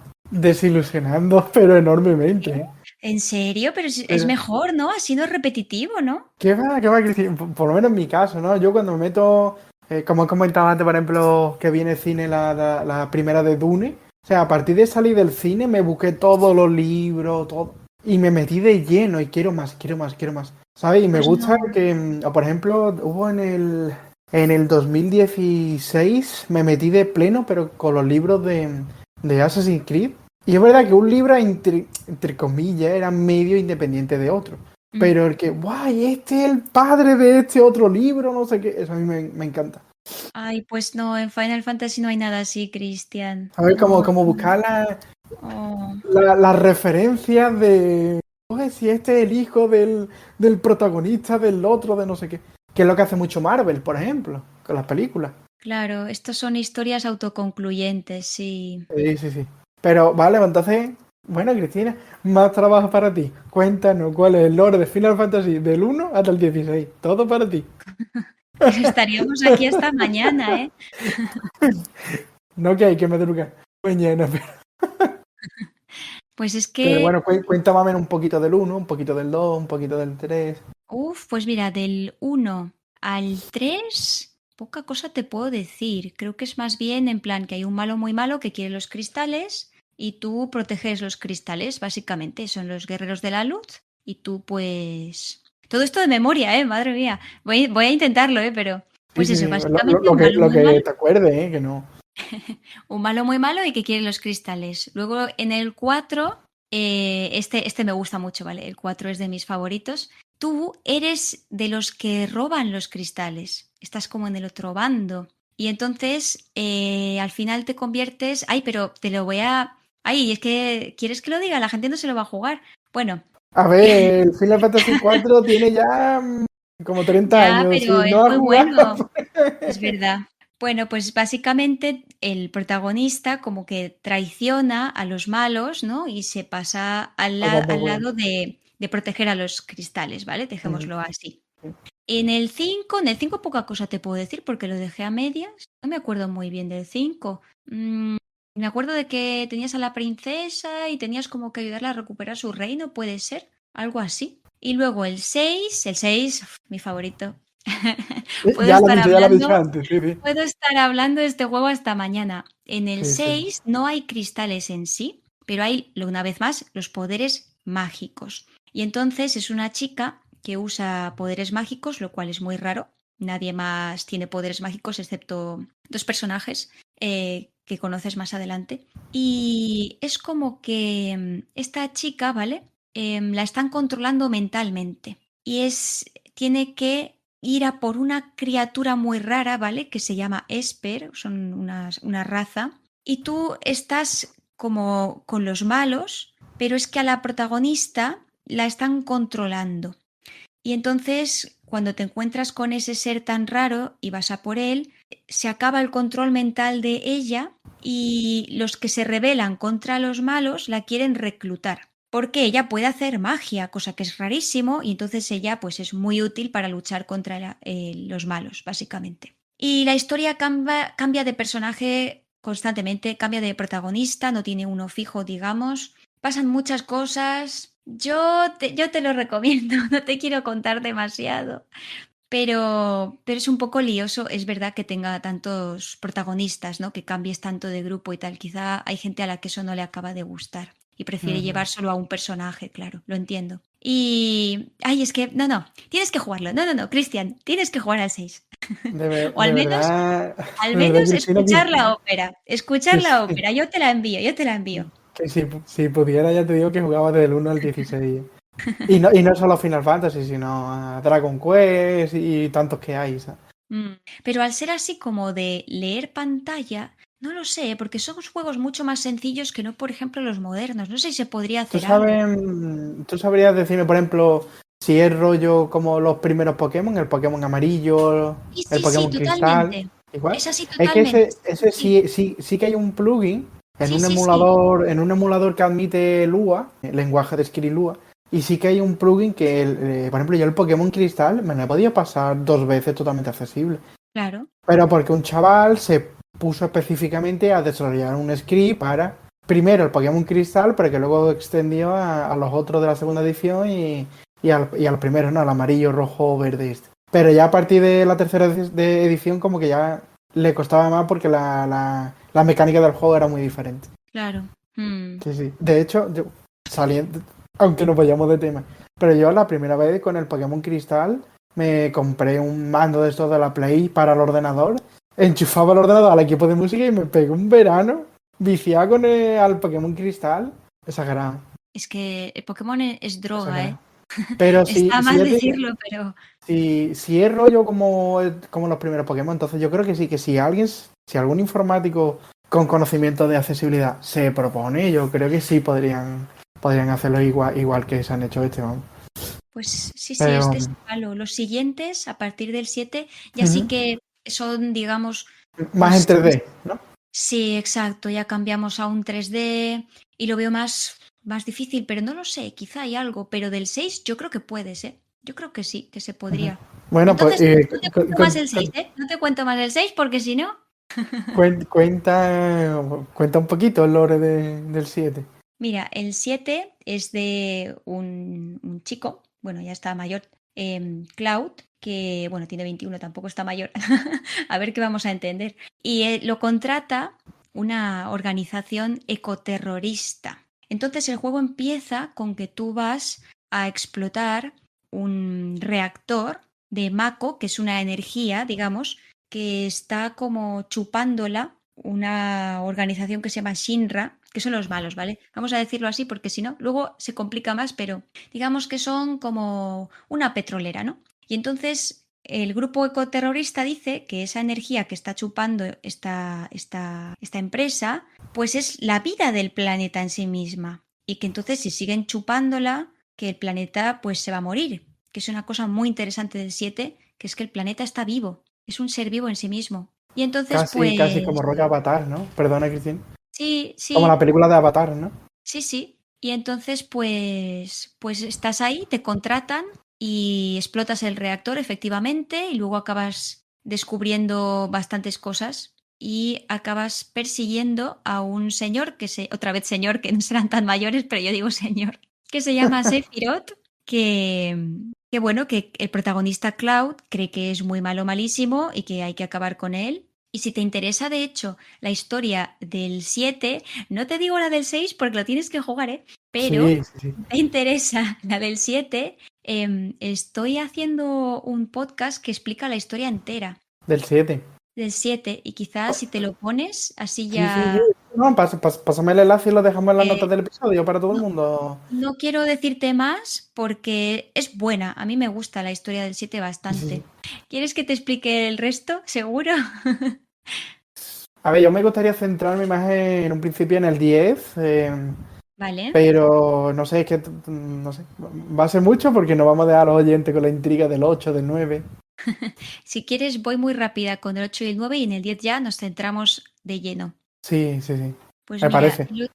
desilusionando, pero enormemente, ¿Eh? ¿eh? ¿En serio? Pero es Pero, mejor, ¿no? Así no es repetitivo, ¿no? qué va, Cristina? Por lo menos en mi caso, ¿no? Yo cuando me meto, como comentaba antes, por ejemplo, que viene cine la primera de Dune, o sea, a partir de salir del cine me busqué todos los libros, todo, y me metí de lleno y quiero más, quiero más, quiero más, ¿sabes? Y me Pues gusta no. que, o por ejemplo, hubo en el 2016, me metí de pleno, pero con los libros de Assassin's Creed. Y es verdad que un libro, entre comillas, era medio independiente de otro. Mm. Pero el que, guay, este es el padre de este otro libro, no sé qué, eso a mí me encanta. Ay, pues no, en Final Fantasy no hay nada así, Cristian. A ver, No, como no. buscar Oh, las referencias de, oye, si este es el hijo del protagonista del otro, de no sé qué. Que es lo que hace mucho Marvel, por ejemplo, con las películas. claro, estos son historias autoconcluyentes, sí. Sí, sí, sí. Pero, vale, pues entonces, bueno, Cristina, más trabajo para ti. Cuéntanos cuál es el lore de Final Fantasy del 1 hasta el 16. Todo para ti. Pero estaríamos aquí hasta mañana, ¿eh? No que hay que madrugar mañana, Pues es pero que bueno, cuéntame más o menos un poquito del uno, un poquito del 2, un poquito del 3. Pues mira, del 1 al 3 poca cosa te puedo decir. Creo que es más bien en plan que hay un malo muy malo que quiere los cristales y tú proteges los cristales, básicamente. Son los guerreros de la luz y tú pues... Todo esto de memoria, ¿eh? Madre mía. Voy a intentarlo, ¿eh? Pero Sí, pues sí, eso, sí, básicamente un malo lo muy malo. que te acuerdes, que no. Un malo muy malo y que quiere los cristales. Luego en el 4 este me gusta mucho, ¿vale? El 4 es de mis favoritos. Tú eres de los que roban los cristales. Estás como en el otro bando. Y entonces al final te conviertes... Ay, pero te lo voy a... Ay, es que, ¿quieres que lo diga? La gente no se lo va a jugar. Bueno, A ver, el Final Fantasy 4 tiene ya como 30 ya, años pero y es no ha muy bueno. jugado. Es verdad. Bueno, pues básicamente el protagonista como que traiciona a los malos, ¿no? Y se pasa Bastante al bueno. lado de proteger a los cristales, ¿vale? Ujú. Dejémoslo así. En el 5 poca cosa te puedo decir porque lo dejé a medias. No me acuerdo muy bien del 5. Me acuerdo de que tenías a la princesa y tenías como que ayudarla a recuperar su reino, puede ser, algo así. Y luego el 6, mi favorito. Puedo Ya lo he estar dicho, ya lo he dicho hablando antes, sí, sí. Puedo estar hablando de este juego hasta mañana. En el Sí, sí. 6 no hay cristales en sí, pero hay, una vez más, los poderes mágicos. Y entonces es una chica que usa poderes mágicos, lo cual es muy raro. Nadie más tiene poderes mágicos excepto dos personajes que conoces más adelante. Y es como que esta chica, ¿vale? La están controlando mentalmente. Y tiene que ir a por una criatura muy rara, ¿vale? Que se llama Esper, son una raza. Y tú estás como con los malos, pero es que a la protagonista la están controlando. Y entonces, cuando te encuentras con ese ser tan raro y vas a por él, se acaba el control mental de ella y los que se rebelan contra los malos la quieren reclutar. Porque ella puede hacer magia, cosa que es rarísimo, y entonces ella pues es muy útil para luchar contra los malos, básicamente. Y la historia cambia de personaje constantemente, cambia de protagonista, no tiene uno fijo, digamos. Pasan muchas cosas. Yo te lo recomiendo, no te quiero contar demasiado, pero es un poco lioso, es verdad que tenga tantos protagonistas, ¿no? Que cambies tanto de grupo y tal. Quizá hay gente a la que eso no le acaba de gustar y prefiere Ujú. llevar solo a un personaje, claro, lo entiendo. Y, ay, es que, no, tienes que jugarlo. No, Cristian, tienes que jugar al 6. O De verdad, al de verdad, menos Cristina, escuchar que la sí. ópera. Yo te la envío. Que si pudiera, ya te digo que jugaba desde el 1 al 16. Y no solo Final Fantasy, sino a Dragon Quest y tantos que hay, ¿sabes? Mm. Pero al ser así como de leer pantalla, no lo sé, porque son juegos mucho más sencillos que no, por ejemplo, los modernos. No sé si se podría ¿Tú hacer algo. sabes, tú sabrías decirme, por ejemplo, si es rollo como los primeros Pokémon, el Pokémon amarillo, el Sí, Pokémon cristal, totalmente. igual? Es así Es que totalmente. ese Sí, sí que hay un plugin sí. en un emulador que admite Lua, el lenguaje de Script Lua, y sí que hay un plugin que, por ejemplo, yo el Pokémon cristal me lo he podido pasar 2 veces totalmente accesible. Claro, Pero porque un chaval se puso específicamente a desarrollar un script para, primero el Pokémon Cristal, pero que luego extendió a los otros de la segunda edición y al primero, ¿no? Al amarillo, rojo, verde este. Pero ya a partir de la tercera edición como que ya le costaba más porque la mecánica del juego era muy diferente. claro. Mm. Sí, sí. De hecho, saliendo, aunque nos vayamos de tema, pero yo la primera vez con el Pokémon Cristal me compré un mando de estos de la Play para el ordenador, enchufaba el ordenador al equipo de música y me pegué un verano viciado al Pokémon Cristal. Exagerado, Es que el Pokémon es droga, ¿eh? exagerado. Pero Está si mal ya te digo, decirlo, pero si es rollo como los primeros Pokémon, entonces yo creo que sí, que si algún informático con conocimiento de accesibilidad se propone, yo creo que sí podrían hacerlo igual que se han hecho vamos. pues sí, es Pero de ese palo. Los siguientes, a partir del 7 ya sí que son, digamos, más en pues 3D, ¿no? sí, exacto, ya cambiamos a un 3D y lo veo más difícil, pero no lo sé, quizá hay algo, pero del 6 yo creo que puedes, ¿eh? Yo creo que sí, que se podría. Bueno, pues Entonces, no te cuento más el 6, ¿eh? No te cuento más el 6 porque si no... cuenta un poquito el lore del 7. Mira, el 7 es de un chico, bueno, ya está mayor, Cloud, que, bueno, tiene 21, tampoco está mayor, a ver qué vamos a entender. Y lo contrata una organización ecoterrorista. Entonces el juego empieza con que tú vas a explotar un reactor de Mako, que es una energía, digamos, que está como chupándola una organización que se llama Shinra, que son los malos, ¿vale? Vamos a decirlo así porque si no, luego se complica más, pero digamos que son como una petrolera, ¿no? Y entonces el grupo ecoterrorista dice que esa energía que está chupando esta empresa, pues es la vida del planeta en sí misma. Y que entonces si siguen chupándola, que el planeta pues se va a morir. Que es una cosa muy interesante del 7, que es que el planeta está vivo. Es un ser vivo en sí mismo. Y entonces Casi pues como rollo Avatar, ¿no? Perdona, Cristina. sí, Como la sí, película de Avatar, ¿no? sí, sí. Y entonces, pues estás ahí, te contratan y explotas el reactor, efectivamente, y luego acabas descubriendo bastantes cosas y acabas persiguiendo a un señor otra vez señor, que no serán tan mayores, pero yo digo señor, que se llama Sephiroth, que bueno, que el protagonista Cloud cree que es muy malo, malísimo y que hay que acabar con él. Y si te interesa, de hecho, la historia del 7, no te digo la del 6 porque lo tienes que jugar, ¿eh? Pero Sí, sí, sí. te interesa la del 7, estoy haciendo un podcast que explica la historia entera Del 7. del 7 y quizás si te lo pones, así Sí, sí, sí. ya... No, pásame el enlace y lo dejamos en las eh, notas del episodio para todo el no, mundo. no quiero decirte más porque es buena. A mí me gusta la historia del 7 Sí, sí, bastante. sí. ¿Quieres que te explique el resto? ¿Seguro? A ver, yo me gustaría centrarme más en un principio en el 10, Vale. pero no sé, es que no sé, va a ser mucho porque nos vamos a dejar a los oyentes con la intriga del 8, del 9. Si quieres, voy muy rápida con el 8 y el 9 y en el 10 ya nos centramos de lleno. Sí, sí, sí, Pues me mira, parece. el 8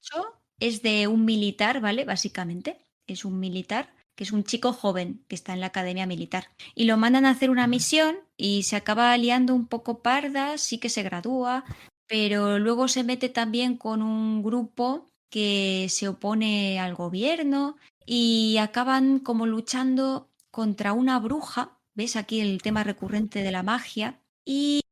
es de un militar, ¿vale? Básicamente, es un militar que es un chico joven que está en la academia militar. Y lo mandan a hacer una misión y se acaba liando un poco parda, sí que se gradúa, pero luego se mete también con un grupo que se opone al gobierno y acaban como luchando contra una bruja. ¿Ves aquí el tema recurrente de la magia? Y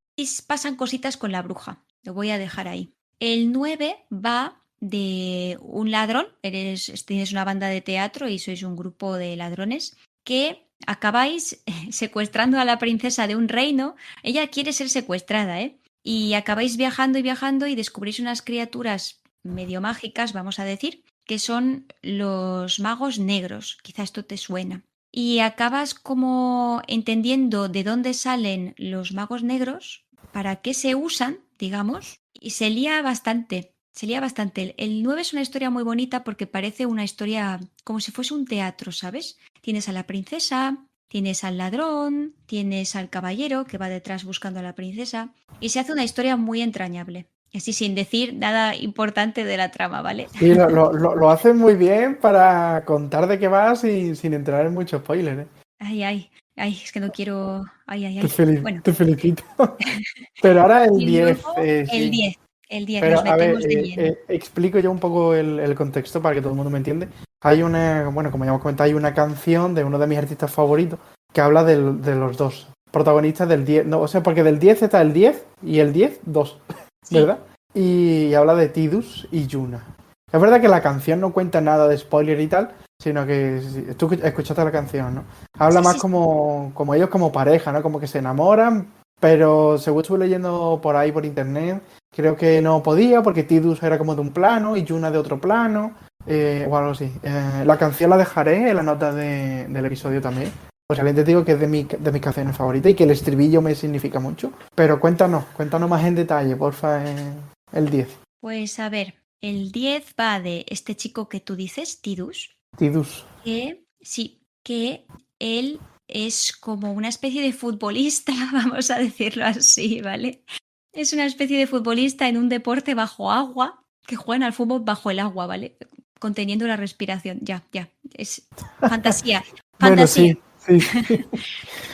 pasan cositas con la bruja. Lo voy a dejar ahí. El 9 va de un ladrón, tienes una banda de teatro y sois un grupo de ladrones que acabáis secuestrando a la princesa de un reino. Ella quiere ser secuestrada, ¿eh? Y acabáis viajando y descubrís unas criaturas medio mágicas, vamos a decir, que son los magos negros. Quizá esto te suena. Y acabas como entendiendo de dónde salen los magos negros, para qué se usan, digamos, y se lía bastante. Se lía bastante. El 9 es una historia muy bonita porque parece una historia como si fuese un teatro, ¿sabes? Tienes a la princesa, tienes al ladrón, tienes al caballero que va detrás buscando a la princesa y se hace una historia muy entrañable. Así sin decir nada importante de la trama, ¿vale? Sí, lo hacen muy bien para contar de qué va sin entrar en mucho spoiler, ¿eh? Ay, ay, ay, es que no quiero... Ay, ay, Te, ay. Bueno, te felicito. Pero ahora el y 10, luego el sí. 10. El 10, Pero nos a ver, metemos de lleno. explico yo un poco el contexto para que todo el mundo me entienda. Hay una, bueno, como ya hemos comentado, hay una canción de uno de mis artistas favoritos que habla de los dos protagonistas del 10. No, o sea, porque del 10 está el 10 y el 10, dos, Sí, ¿verdad? Y habla de Tidus y Yuna. Es verdad que la canción no cuenta nada de spoiler y tal, sino que tú escuchaste la canción, ¿no? Habla sí, más sí, sí. como ellos como pareja, ¿no? Como que se enamoran, pero según estuve leyendo por ahí por internet, creo que no podía porque Tidus era como de un plano y Yuna de otro plano, o algo así. La canción la dejaré en la nota del episodio también. Pues realmente te digo que es de mis canciones favoritas y que el estribillo me significa mucho. Pero cuéntanos más en detalle, porfa, el 10. Pues a ver, el 10 va de este chico que tú dices, Tidus, Tidus. que sí, que él es como una especie de futbolista, vamos a decirlo así, ¿vale? Es una especie de futbolista en un deporte bajo agua, que juegan al fútbol bajo el agua, ¿vale? Conteniendo la respiración. Ya, ya. Es fantasía. Bueno, Fantasía. sí, sí, sí.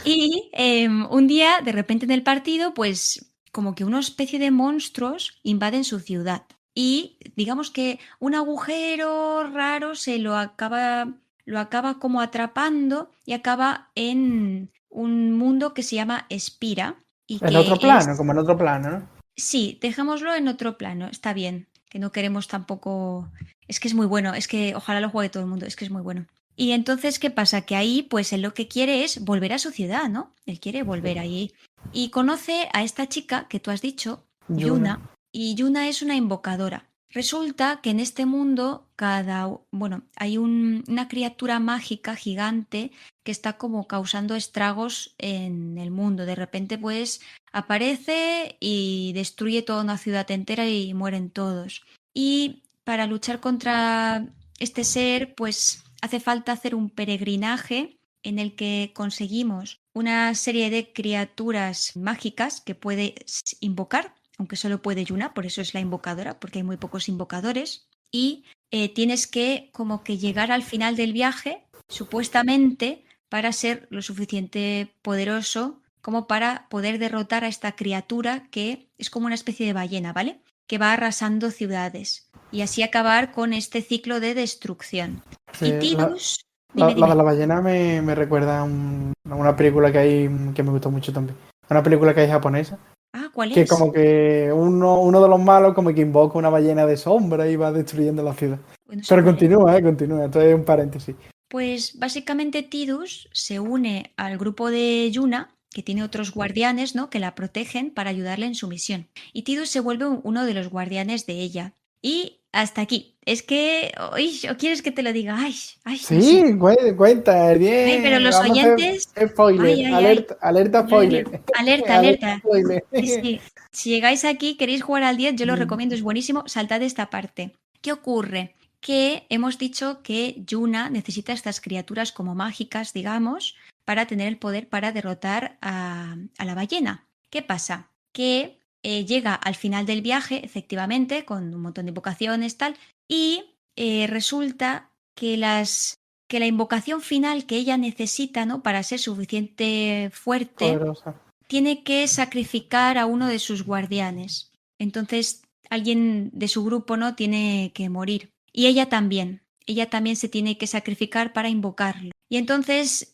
Y un día, de repente en el partido, pues como que una especie de monstruos invaden su ciudad. Y digamos que un agujero raro lo acaba como atrapando y acaba en un mundo que se llama Espira y En que otro plano, es... como en otro plano, ¿no? Sí, dejémoslo en otro plano, está bien, que no queremos tampoco... Es que es muy bueno, es que ojalá lo juegue todo el mundo, es que es muy bueno. Y entonces, ¿qué pasa? Que ahí, pues él lo que quiere es volver a su ciudad, ¿no? Él quiere volver allí. Y conoce a esta chica que tú has dicho, Yuna. Yuna, y Yuna es una invocadora. Resulta que en este mundo hay una criatura mágica gigante que está como causando estragos en el mundo. De repente pues aparece y destruye toda una ciudad entera y mueren todos. Y para luchar contra este ser pues hace falta hacer un peregrinaje en el que conseguimos una serie de criaturas mágicas que puedes invocar, aunque solo puede Yuna, por eso es la invocadora, porque hay muy pocos invocadores, y tienes que como que llegar al final del viaje, supuestamente, para ser lo suficiente poderoso como para poder derrotar a esta criatura que es como una especie de ballena, ¿vale? Que va arrasando ciudades y así acabar con este ciclo de destrucción. Sí, Y la, Tidus, la- dime, la de dime. la ballena me recuerda a una película que hay que me gustó mucho también. Una película que hay japonesa, Ah, ¿cuál que es? como que uno de los malos como que invoca una ballena de sombra y va destruyendo la ciudad. Pues no sé Pero cuál es. continúa, esto es un paréntesis. Pues básicamente Tidus se une al grupo de Yuna, que tiene otros guardianes, ¿no? Que la protegen para ayudarle en su misión. Y Tidus se vuelve uno de los guardianes de ella. Y hasta aquí. Es que, uy, ¿o quieres que te lo diga? Ay, ay, no sé. Sí, cuenta, Ay, pero bien. los Vamos a oyentes, hacer ay, spoiler, ay, ay. alerta Ya, ya. spoiler. Alerta, Alerta alerta. spoiler. Sí, sí. Si llegáis aquí, queréis jugar al 10, yo lo recomiendo, es buenísimo. Saltad esta parte. ¿Qué ocurre? Que hemos dicho que Yuna necesita estas criaturas como mágicas, digamos, para tener el poder para derrotar a la ballena. ¿Qué pasa? Que llega al final del viaje, efectivamente, con un montón de invocaciones, tal, y resulta que que la invocación final que ella necesita, ¿no? Para ser suficiente fuerte, Poderosa. tiene que sacrificar a uno de sus guardianes. Entonces, alguien de su grupo no tiene que morir. Y ella también. Ella también se tiene que sacrificar para invocarlo. Y entonces,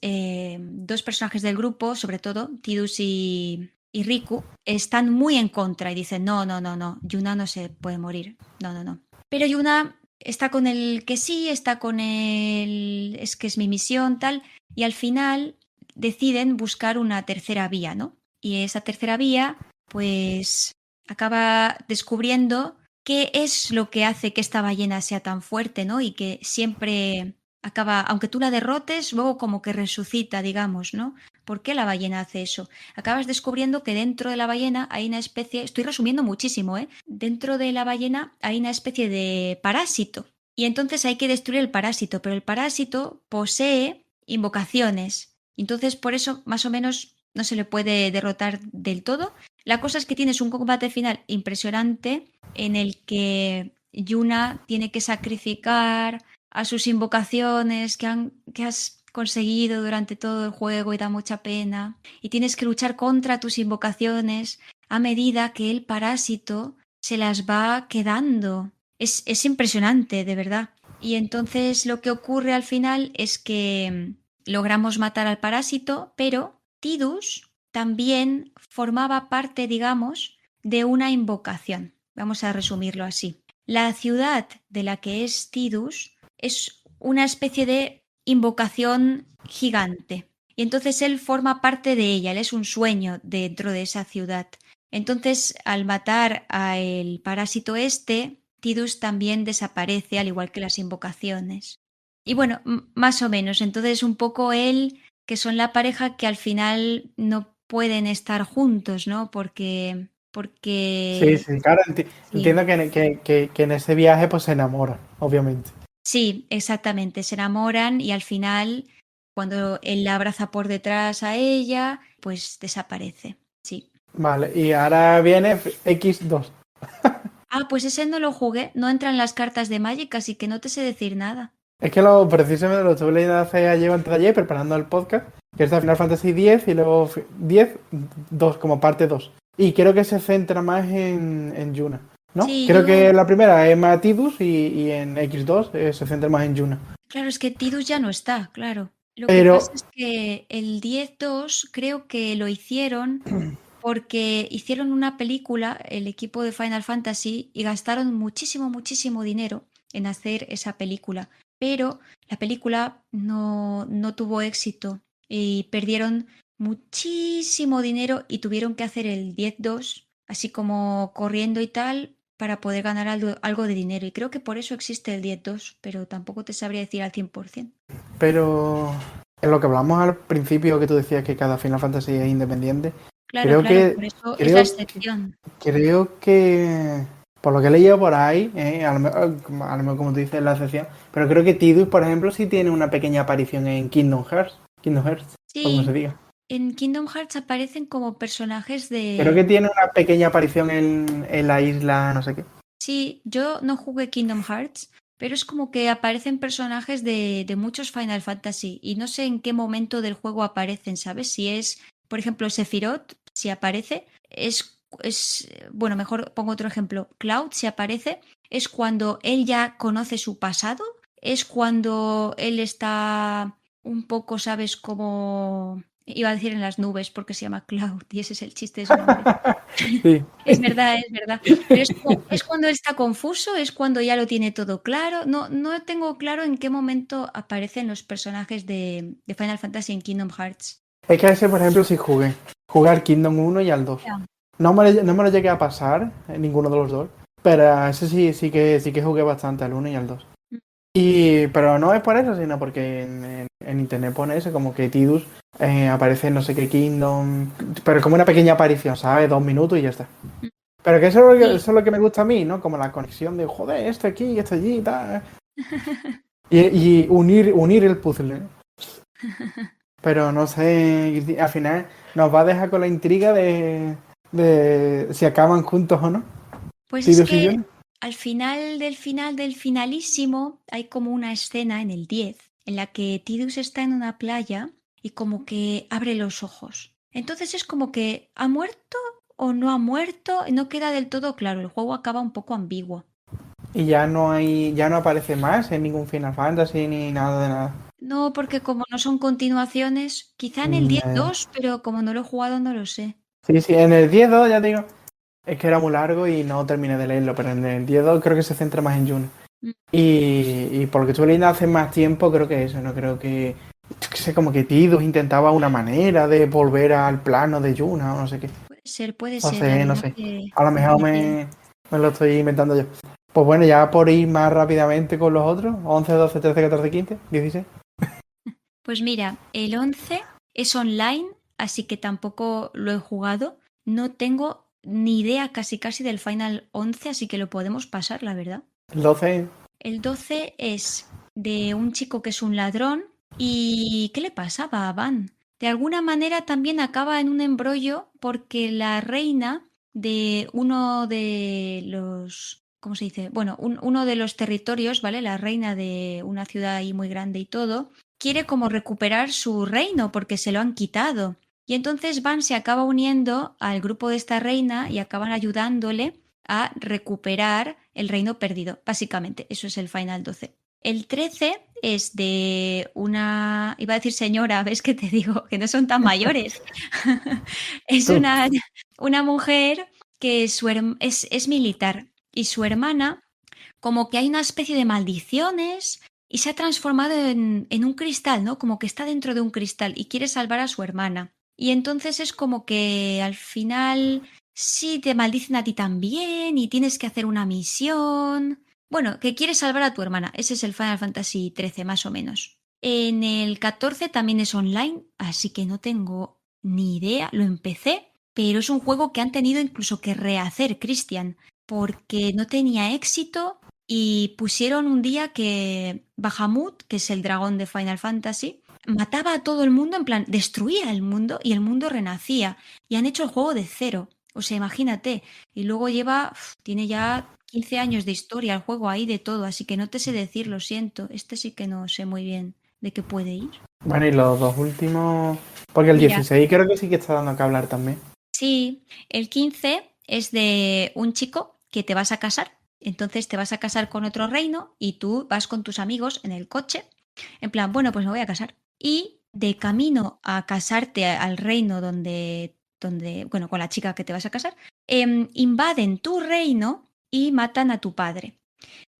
dos personajes del grupo, sobre todo, Tidus y Riku, están muy en contra y dicen, no, no, no, no, Yuna no se puede morir. No, no, no. Pero Yuna está con el que sí, está con el es que es mi misión, tal. Y al final deciden buscar una tercera vía, ¿no? Y esa tercera vía, pues, acaba descubriendo qué es lo que hace que esta ballena sea tan fuerte, ¿no? Y que siempre acaba, aunque tú la derrotes, luego como que resucita, digamos, ¿no? ¿Por qué la ballena hace eso? Acabas descubriendo que dentro de la ballena hay una especie, estoy resumiendo muchísimo, ¿eh? Dentro de la ballena hay una especie de parásito. Y entonces hay que destruir el parásito, pero el parásito posee invocaciones. Entonces, por eso, más o menos, no se le puede derrotar del todo. La cosa es que tienes un combate final impresionante en el que Yuna tiene que sacrificar a sus invocaciones que has conseguido durante todo el juego y da mucha pena. Y tienes que luchar contra tus invocaciones a medida que el parásito se las va quedando. Es impresionante, de verdad. Y entonces lo que ocurre al final es que logramos matar al parásito, pero Tidus también formaba parte, digamos, de una invocación. Vamos a resumirlo así. La ciudad de la que es Tidus es una especie de invocación gigante. Y entonces él forma parte de ella, él es un sueño dentro de esa ciudad. Entonces, al matar al parásito este, Tidus también desaparece, al igual que las invocaciones. Y bueno, más o menos. Entonces, un poco él, que son la pareja que al final no pueden estar juntos, ¿no? Sí, Porque, sí, claro, sí, entiendo que en ese viaje pues se enamora, obviamente. sí, exactamente. Se enamoran y al final, cuando él la abraza por detrás a ella, pues desaparece. Sí. Vale, y ahora viene X2. Ah, pues ese no lo jugué. No entran las cartas de Magic, así que no te sé decir nada. Es que precisamente lo estuve leyendo hace ayer o antes de ayer, preparando el podcast, que está Final Fantasy X y luego 10, 2 como parte 2. Y creo que se centra más en Yuna, ¿no? Sí, Creo yo. que la primera es más Tidus y en X2 se centra más en Yuna. Claro, es que Tidus ya no está, claro. Lo que pasa Pero, es que el 10-2 creo que lo hicieron porque hicieron una película, el equipo de Final Fantasy, y gastaron muchísimo, muchísimo dinero en hacer esa película. Pero la película no tuvo éxito y perdieron muchísimo dinero y tuvieron que hacer el 10-2, así como corriendo y tal, para poder ganar algo de dinero. Y creo que por eso existe el 10-2, pero tampoco te sabría decir al 100%. Pero en lo que hablamos al principio, que tú decías que cada Final Fantasy es independiente, Claro, creo claro, que por eso es la creo que, excepción. creo que por lo que he leído por ahí, a lo mejor como tú dices es la excepción, pero creo que Tidus, por ejemplo, sí tiene una pequeña aparición en Kingdom Hearts, o como se Sí, diga. en Kingdom Hearts aparecen como personajes Creo que de... tiene una pequeña aparición en la isla, no sé qué. Sí, yo no jugué Kingdom Hearts, pero es como que aparecen personajes de muchos Final Fantasy y no sé en qué momento del juego aparecen, ¿sabes? Si es, por ejemplo, Sephiroth, si aparece, bueno, mejor pongo otro ejemplo. Cloud, si aparece, es cuando él ya conoce su pasado, es cuando él está un poco, ¿sabes? Como... Iba a decir en las nubes porque se llama Cloud y ese es el chiste de su nombre. Sí. Es verdad, es verdad. Pero es cuando él está confuso, es cuando ya lo tiene todo claro. No, no tengo claro en qué momento aparecen los personajes de Final Fantasy en Kingdom Hearts. Es que a ese, por ejemplo, sí jugué. Jugué al Kingdom 1 y al 2. Ya. No me lo llegué a pasar, ninguno de los dos. Pero a ese sí que jugué bastante, al 1 y al 2. Pero no es por eso, sino porque en internet pone eso, como que Tidus aparece en no sé qué Kingdom. Pero como una pequeña aparición, ¿sabes? 2 minutos y ya está. Pero que eso Sí. es lo que me gusta a mí, ¿no? Como la conexión de, joder, este aquí, este allí y tal. Y unir el puzzle, ¿no? Pero no sé, al final nos va a dejar con la intriga de si acaban juntos o no. Pues es Tidus y que Yuna. al final del finalísimo hay como una escena en el 10 en la que Tidus está en una playa y como que abre los ojos. Entonces es como que ¿ha muerto o no ha muerto? No queda del todo claro. El juego acaba un poco ambiguo. Y ya no aparece más en ningún Final Fantasy ni nada de nada. No, porque como no son continuaciones, quizá en el Mm, 10-2, pero como no lo he jugado no lo sé. Sí, sí, en el 10.2 ya te digo, es que era muy largo y no terminé de leerlo, pero en el 10.2 creo que se centra más en Yuna. Mm. Y por lo que estuve leyendo hace más tiempo, creo que eso, no creo que, yo qué sé, como que Tidus intentaba una manera de volver al plano de Yuna o no sé qué. Puede No ser, la sé, no verdad sé. que A lo mejor ni idea. me lo estoy inventando yo. Pues bueno, ya por ir más rápidamente con los otros, 11, 12, 13, 14, 15, 16. Pues mira, el 11 es online, así que tampoco lo he jugado. No tengo ni idea casi del Final 11, así que lo podemos pasar, la verdad. El 12, El 12 es de un chico que es un ladrón y ¿qué le pasaba a Van? De alguna manera también acaba en un embrollo porque la reina de uno de los, ¿cómo se dice? Bueno, uno de los territorios, ¿vale? La reina de una ciudad ahí muy grande y todo, quiere como recuperar su reino porque se lo han quitado. Y entonces Van se acaba uniendo al grupo de esta reina y acaban ayudándole a recuperar el reino perdido. Básicamente, eso es el Final 12. El 13 es de una, iba a decir señora, ves que te digo, que no son tan mayores. Es tú. una mujer que es militar y su hermana, como que hay una especie de maldiciones y se ha transformado en un cristal, ¿no? Como que está dentro de un cristal y quiere salvar a su hermana. Y entonces es como que al final sí te maldicen a ti también y tienes que hacer una misión. Bueno, que quieres salvar a tu hermana. Ese es el Final Fantasy 13 más o menos. En el 14 también es online, así que no tengo ni idea. Lo empecé, pero es un juego que han tenido incluso que rehacer, Christian, porque no tenía éxito y pusieron un día que Bahamut, que es el dragón de Final Fantasy, mataba a todo el mundo, en plan, destruía el mundo y el mundo renacía. Y han hecho el juego de cero. O sea, imagínate. Y luego tiene ya 15 años de historia el juego ahí de todo, así que no te sé decir, lo siento. Este sí que no sé muy bien de qué puede ir. Bueno, y los dos últimos, porque el Mira, 16 creo que sí que está dando que hablar también. sí, el 15 es de un chico que te vas a casar. Entonces te vas a casar con otro reino y tú vas con tus amigos en el coche. En plan, bueno, pues me voy a casar. Y de camino a casarte al reino bueno, con la chica que te vas a casar, invaden tu reino y matan a tu padre.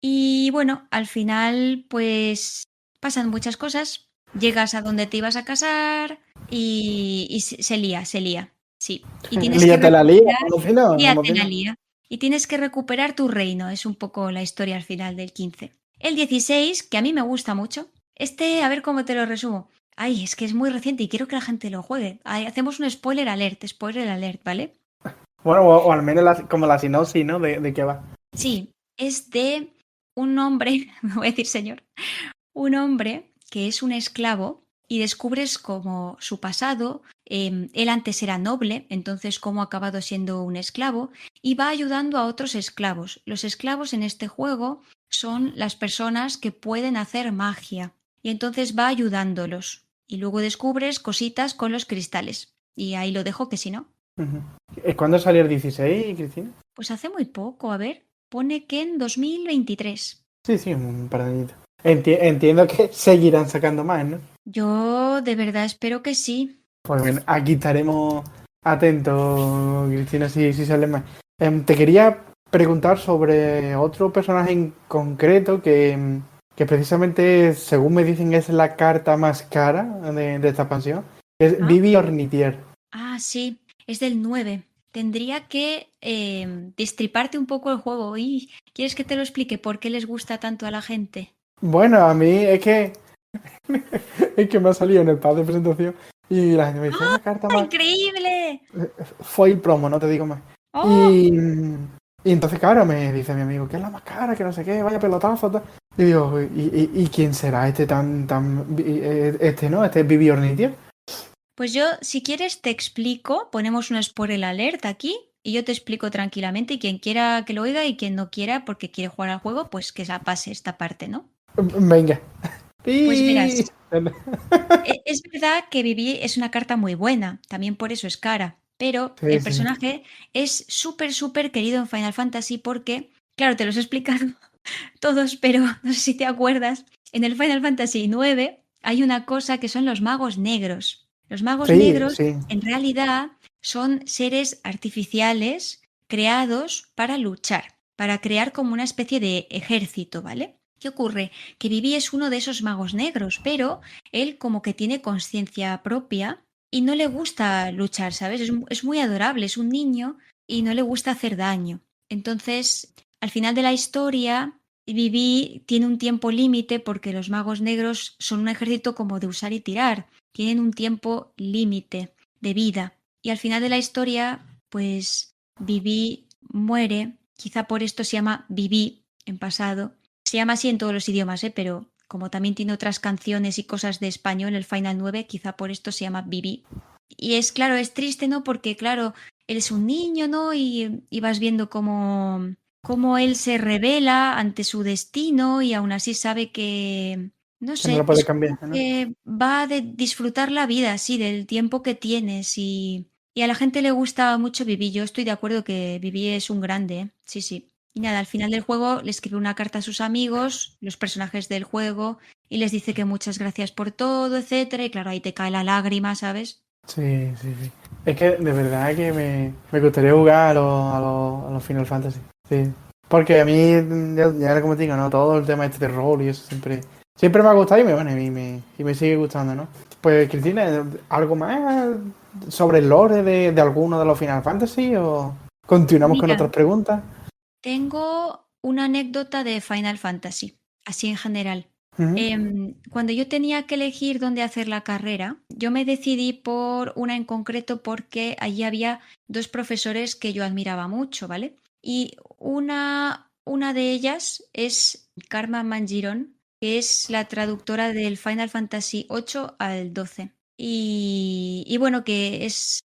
Y bueno, al final, pues pasan muchas cosas. Llegas a donde te ibas a casar y se lía, se lía. Sí. Y tienes que Líate la lía, recuperar, como si no, como líate si la no. lía. y tienes que recuperar tu reino. Es un poco la historia al final del 15. El 16, que a mí me gusta mucho. A ver cómo te lo resumo. Ay, es que es muy reciente y quiero que la gente lo juegue. Ay, hacemos un spoiler alert, ¿vale? Bueno, o al menos como la sinopsis, ¿no? De qué va. Sí, es de un hombre, me voy a decir señor, un hombre que es un esclavo y descubres como su pasado, él antes era noble, entonces cómo ha acabado siendo un esclavo y va ayudando a otros esclavos. Los esclavos en este juego son las personas que pueden hacer magia y entonces va ayudándolos y luego descubres cositas con los cristales y ahí lo dejo que si no. ¿Cuándo salió el 16, Cristina? Pues hace muy poco, a ver, pone que en 2023. Sí, un par de añitos. Entiendo que seguirán sacando más, ¿no? Yo de verdad espero que sí. Pues bien, aquí estaremos atentos, Cristina, si sale más. Te quería preguntar sobre otro personaje en concreto que precisamente, según me dicen, es la carta más cara de esta expansión. Es Ah, Vivi Ornitier. sí, es del 9. Tendría que destriparte un poco el juego. ¿Y quieres que te lo explique por qué les gusta tanto a la gente? Bueno, a mí es que me ha salido en el pad de presentación y la gente me dice, es ¡Ah! la carta más... ¡Increíble! Fue el promo, no te digo más. ¡Oh! Y entonces, claro, me dice mi amigo, que es la más cara, que no sé qué, vaya pelotazo, tal. Y digo, ¿y quién será este ¿no? Este Vivi Ornitier? Pues yo, si quieres, te explico. Ponemos un spoiler alert aquí y yo te explico tranquilamente. Y quien quiera que lo oiga y quien no quiera porque quiere jugar al juego, pues que se pase esta parte, ¿no? Venga. Pues Y... verás, es verdad que Vivi es una carta muy buena, también por eso es cara, pero Sí, el sí. personaje es súper querido en Final Fantasy porque, claro, te los he explicado todos, pero no sé si te acuerdas, en el Final Fantasy 9 hay una cosa que son los magos negros. Los magos Sí, negros sí. en realidad son seres artificiales creados para luchar, para crear como una especie de ejército, ¿vale? ¿Qué ocurre? Que Vivi es uno de esos magos negros, pero él como que tiene conciencia propia y no le gusta luchar, ¿sabes? Es muy adorable, es un niño y no le gusta hacer daño. Entonces, al final de la historia, Vivi tiene un tiempo límite porque los magos negros son un ejército como de usar y tirar. Tienen un tiempo límite de vida. Y al final de la historia, pues Vivi muere. Quizá por esto se llama Vivi en pasado. Se llama así en todos los idiomas, pero como también tiene otras canciones y cosas de español, el Final 9, quizá por esto se llama Vivi. Y es claro, es triste, ¿no? Porque claro, él es un niño, ¿no? Y vas viendo cómo él se revela ante su destino y aún así sabe que, no Que no lo sé, puede es cambiar, como ¿no? que va de disfrutar la vida, sí, del tiempo que tienes y a la gente le gusta mucho Vivi. Yo estoy de acuerdo que Vivi es un grande, ¿eh? Sí, sí. Y nada, al final del juego le escribe una carta a sus amigos, los personajes del juego, y les dice que muchas gracias por todo, etcétera. Y claro, ahí te cae la lágrima, ¿sabes? Sí. Es que de verdad que me gustaría jugar a los Final Fantasy. Sí. Porque a mí, ya como te digo, ¿no? Todo el tema este de rol y eso siempre me ha gustado y me sigue gustando, ¿no? Pues, Cristina, ¿algo más sobre el lore de alguno de los Final Fantasy o continuamos con Mira, otras preguntas? tengo una anécdota de Final Fantasy, así en general. Ujú. Cuando yo tenía que elegir dónde hacer la carrera, yo me decidí por una en concreto porque allí había dos profesores que yo admiraba mucho, ¿vale? Y una de ellas es Karma Mangiron, que es la traductora del Final Fantasy 8 al 12. Y bueno, que es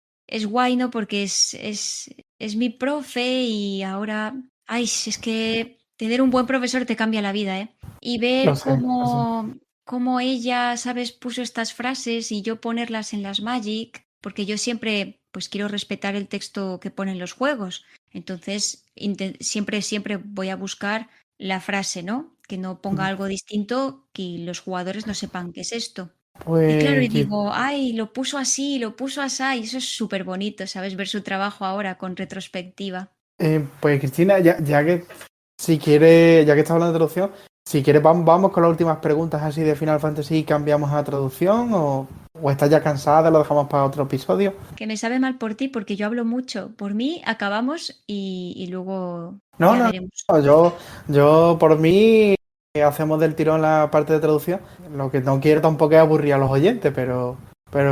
guay, ¿no? Porque es mi profe y ahora, ay, si es que tener un buen profesor te cambia la vida, ¿eh? Y Lo ver sé, lo sé. cómo ella, ¿sabes?, puso estas frases y yo ponerlas en las Magic, porque yo siempre, pues quiero respetar el texto que ponen los juegos. Entonces, siempre voy a buscar la frase, ¿no? Que no ponga algo distinto que los jugadores no sepan qué es esto. Y claro, y Pues, digo, ay, lo puso así, y eso es súper bonito, ¿sabes? Ver su trabajo ahora con retrospectiva. pues Cristina, ya que si quiere, ya que estás hablando de traducción, Si quieres, vamos con las últimas preguntas así de Final Fantasy y cambiamos a traducción o estás ya cansada, lo dejamos para otro episodio. Que me sabe mal por ti porque yo hablo mucho. Por mí acabamos y luego No, ya no, veremos. no, yo por mí hacemos del tirón la parte de traducción. Lo que no quiero tampoco es aburrir a los oyentes, pero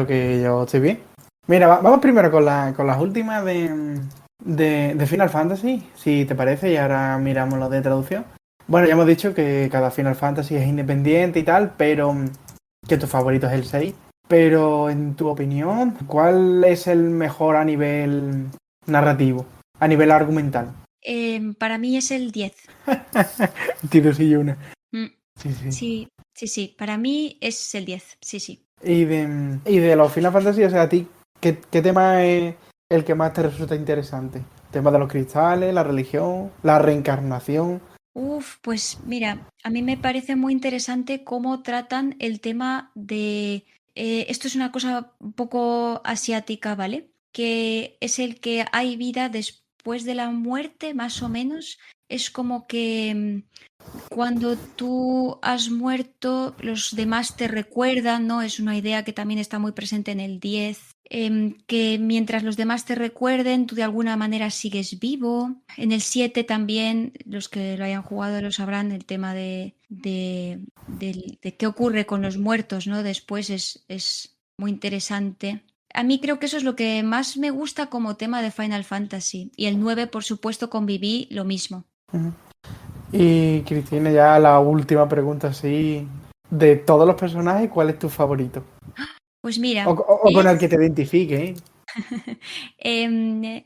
que yo estoy bien. Mira, vamos primero con las últimas de Final Fantasy, si te parece, y ahora miramos lo de traducción. Bueno, ya hemos dicho que cada Final Fantasy es independiente y tal, pero que tu favorito es el 6. Pero en tu opinión, ¿cuál es el mejor a nivel narrativo, a nivel argumental? Para mí es el 10. Tiros y una. Mm, Sí, sí. sí, sí, sí. Para mí es el 10. Sí, sí. Y de los Final Fantasy, o sea, a ti, ¿qué tema es el que más te resulta interesante? ¿Tema de los cristales, la religión, la reencarnación? Uf, pues mira, a mí me parece muy interesante cómo tratan el tema de... esto es una cosa un poco asiática, ¿vale? Que es el que hay vida después de la muerte, más o menos. Es como que cuando tú has muerto, los demás te recuerdan, ¿no? Es una idea que también está muy presente en el 10, que mientras los demás te recuerden, tú de alguna manera sigues vivo. En el 7 también, los que lo hayan jugado lo sabrán, el tema de qué ocurre con los muertos, ¿no? Después es muy interesante. A mí creo que eso es lo que más me gusta como tema de Final Fantasy. Y el 9, por supuesto, conviví lo mismo. Ujú. Y Cristina, ya la última pregunta, así, de todos los personajes, ¿cuál es tu favorito? Pues O, mira, o con el que te identifique, ¿eh?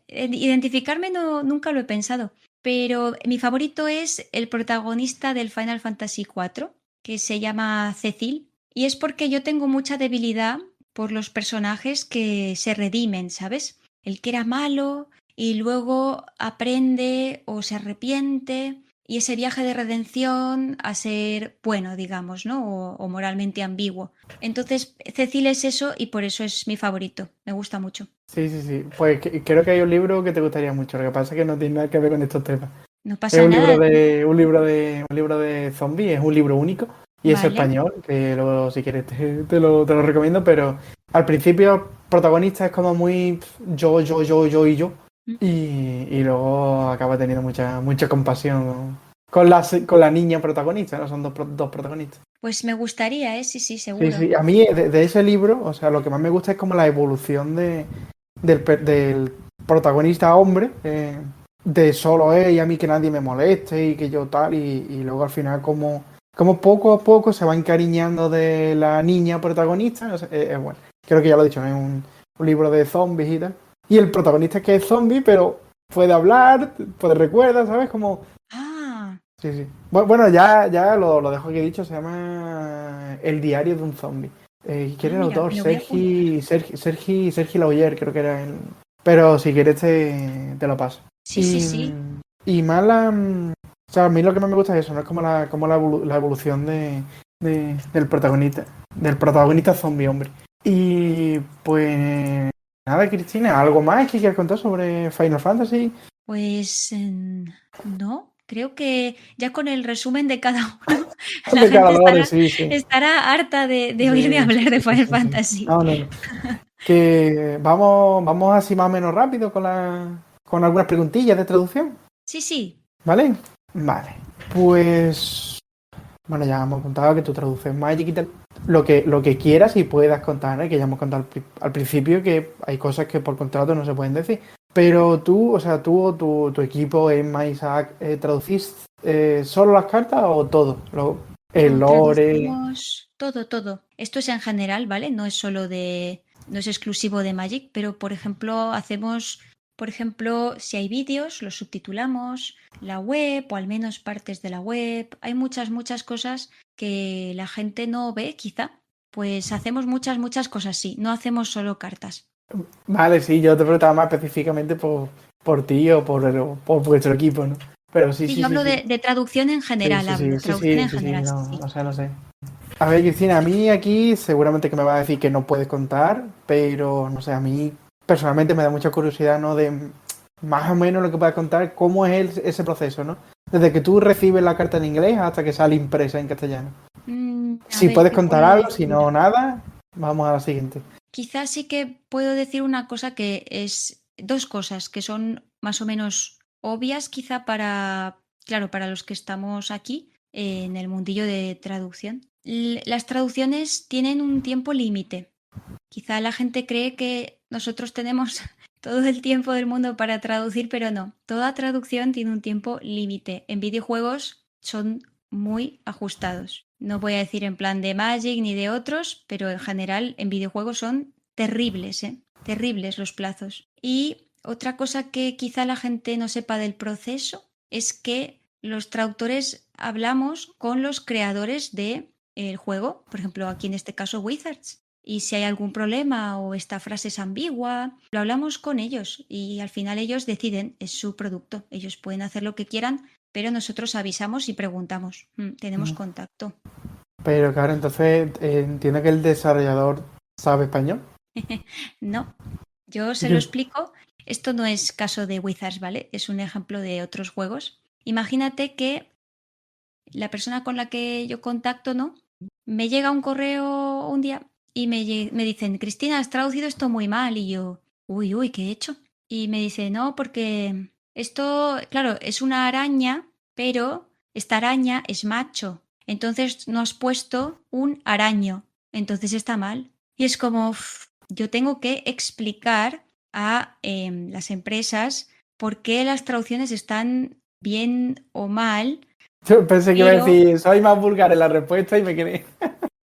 Identificarme no, nunca lo he pensado, pero mi favorito es el protagonista del Final Fantasy IV, que se llama Cecil, y es porque yo tengo mucha debilidad por los personajes que se redimen, ¿sabes? El que era malo y luego aprende o se arrepiente. Y ese viaje de redención a ser bueno, digamos, ¿no? O moralmente ambiguo. Entonces, Cecil es eso y por eso es mi favorito. Me gusta mucho. Sí, sí, sí. Pues creo que hay un libro que te gustaría mucho. Lo que pasa es que no tiene nada que ver con estos temas. No Es pasa nada, un libro de zombies, es un libro único y es ¿vale? español, que luego si quieres te lo recomiendo, pero al principio el protagonista es como muy yo y yo Mm. y luego acaba teniendo mucha compasión con la niña protagonista, ¿no? Son dos protagonistas. Pues me gustaría, ¿eh? Sí, sí, Sí, seguro. sí, a mí de ese libro, o sea, lo que más me gusta es como la evolución del protagonista hombre, de solo él y a mí que nadie me moleste y que yo tal, y luego al final como poco a poco se va encariñando de la niña protagonista, o sea, bueno, creo que ya lo he dicho, ¿no? Es un libro de zombies y tal. Y el protagonista es que es zombie, pero puede hablar, puede recuerda, ¿sabes? Como... Ah, Sí, sí. Bueno, ya lo dejo aquí dicho, se llama El diario de un zombie. ¿Quién era el mira, autor? me lo voy a apuntar. Sergi Lauyer, creo que era él. Pero si quieres te lo paso. Sí, sí, Y, sí. y más o sea, a mí lo que más me gusta es eso, ¿no? Es como la evolución del protagonista zombie, hombre. Y pues nada, Cristina, ¿algo más que quieras contar sobre Final Fantasy? Pues no, creo que ya con el resumen de cada uno, la De cada gente lore, estará, sí, sí. estará harta de oírme Sí, hablar de sí, Final sí, sí. Fantasy. No, no, no. Que vamos así más o menos rápido con algunas preguntillas de traducción, Sí, sí. ¿vale? Vale. Pues, bueno, ya hemos contado que tú traduces Magic y tal. Lo que quieras y puedas contar, ¿eh? Que ya hemos contado al principio que hay cosas que por contrato no se pueden decir. Pero tú, o sea, tú o tu equipo en MySac, ¿traducís solo las cartas o todo? El No, lore. traducimos todo, todo. Esto es en general, ¿vale? No es solo no es exclusivo de Magic, pero por ejemplo, por ejemplo, si hay vídeos, los subtitulamos, la web o al menos partes de la web. Hay muchas, muchas cosas que la gente no ve, quizá. Pues hacemos muchas, muchas cosas, sí. No hacemos solo cartas. Vale, sí, yo te preguntaba más específicamente por ti o por vuestro equipo, ¿no? Pero sí, Sí, sí, yo sí, hablo sí. de traducción en Sí, general, sí, hablo. sí, sí, Traducción sí, en sí, sí, general, sí, no, sí. no sé, no sé. A ver, Cristina, a mí aquí seguramente que me va a decir que no puedes contar, pero no sé, a mí personalmente me da mucha curiosidad, ¿no? De más o menos lo que puedas contar, cómo es ese proceso, ¿no? Desde que tú recibes la carta en inglés hasta que sale impresa en castellano. A Si ver, puedes ¿qué contar puedo algo, si decir? no, nada, vamos a la siguiente. Quizás sí que puedo decir una cosa que es dos cosas que son más o menos obvias, quizá para, claro, para los que estamos aquí en el mundillo de traducción. Las traducciones tienen un tiempo límite. Quizá la gente cree que nosotros tenemos todo el tiempo del mundo para traducir, pero no. Toda traducción tiene un tiempo límite. En videojuegos son muy ajustados. No voy a decir en plan de Magic ni de otros, pero en general en videojuegos son terribles, ¿eh? Terribles los plazos. Y otra cosa que quizá la gente no sepa del proceso es que los traductores hablamos con los creadores de el juego, por ejemplo, aquí en este caso Wizards. Y si hay algún problema o esta frase es ambigua, lo hablamos con ellos y al final ellos deciden, es su producto. Ellos pueden hacer lo que quieran, pero nosotros avisamos y preguntamos. Tenemos contacto. Pero claro, entonces entiendo que el desarrollador sabe español. No, yo se lo explico. Esto no es caso de Wizards, ¿vale? Es un ejemplo de otros juegos. Imagínate que la persona con la que yo contacto, ¿no? Me llega un correo un día y me dicen, Cristina, has traducido esto muy mal. Y yo, uy, ¿qué he hecho? Y me dice, no, porque esto, claro, es una araña, pero esta araña es macho. Entonces no has puesto un araño. Entonces está mal. Y es como, yo tengo que explicar a las empresas por qué las traducciones están bien o mal, Yo pensé que iba a pero decir, soy más vulgar en la respuesta y me quedé.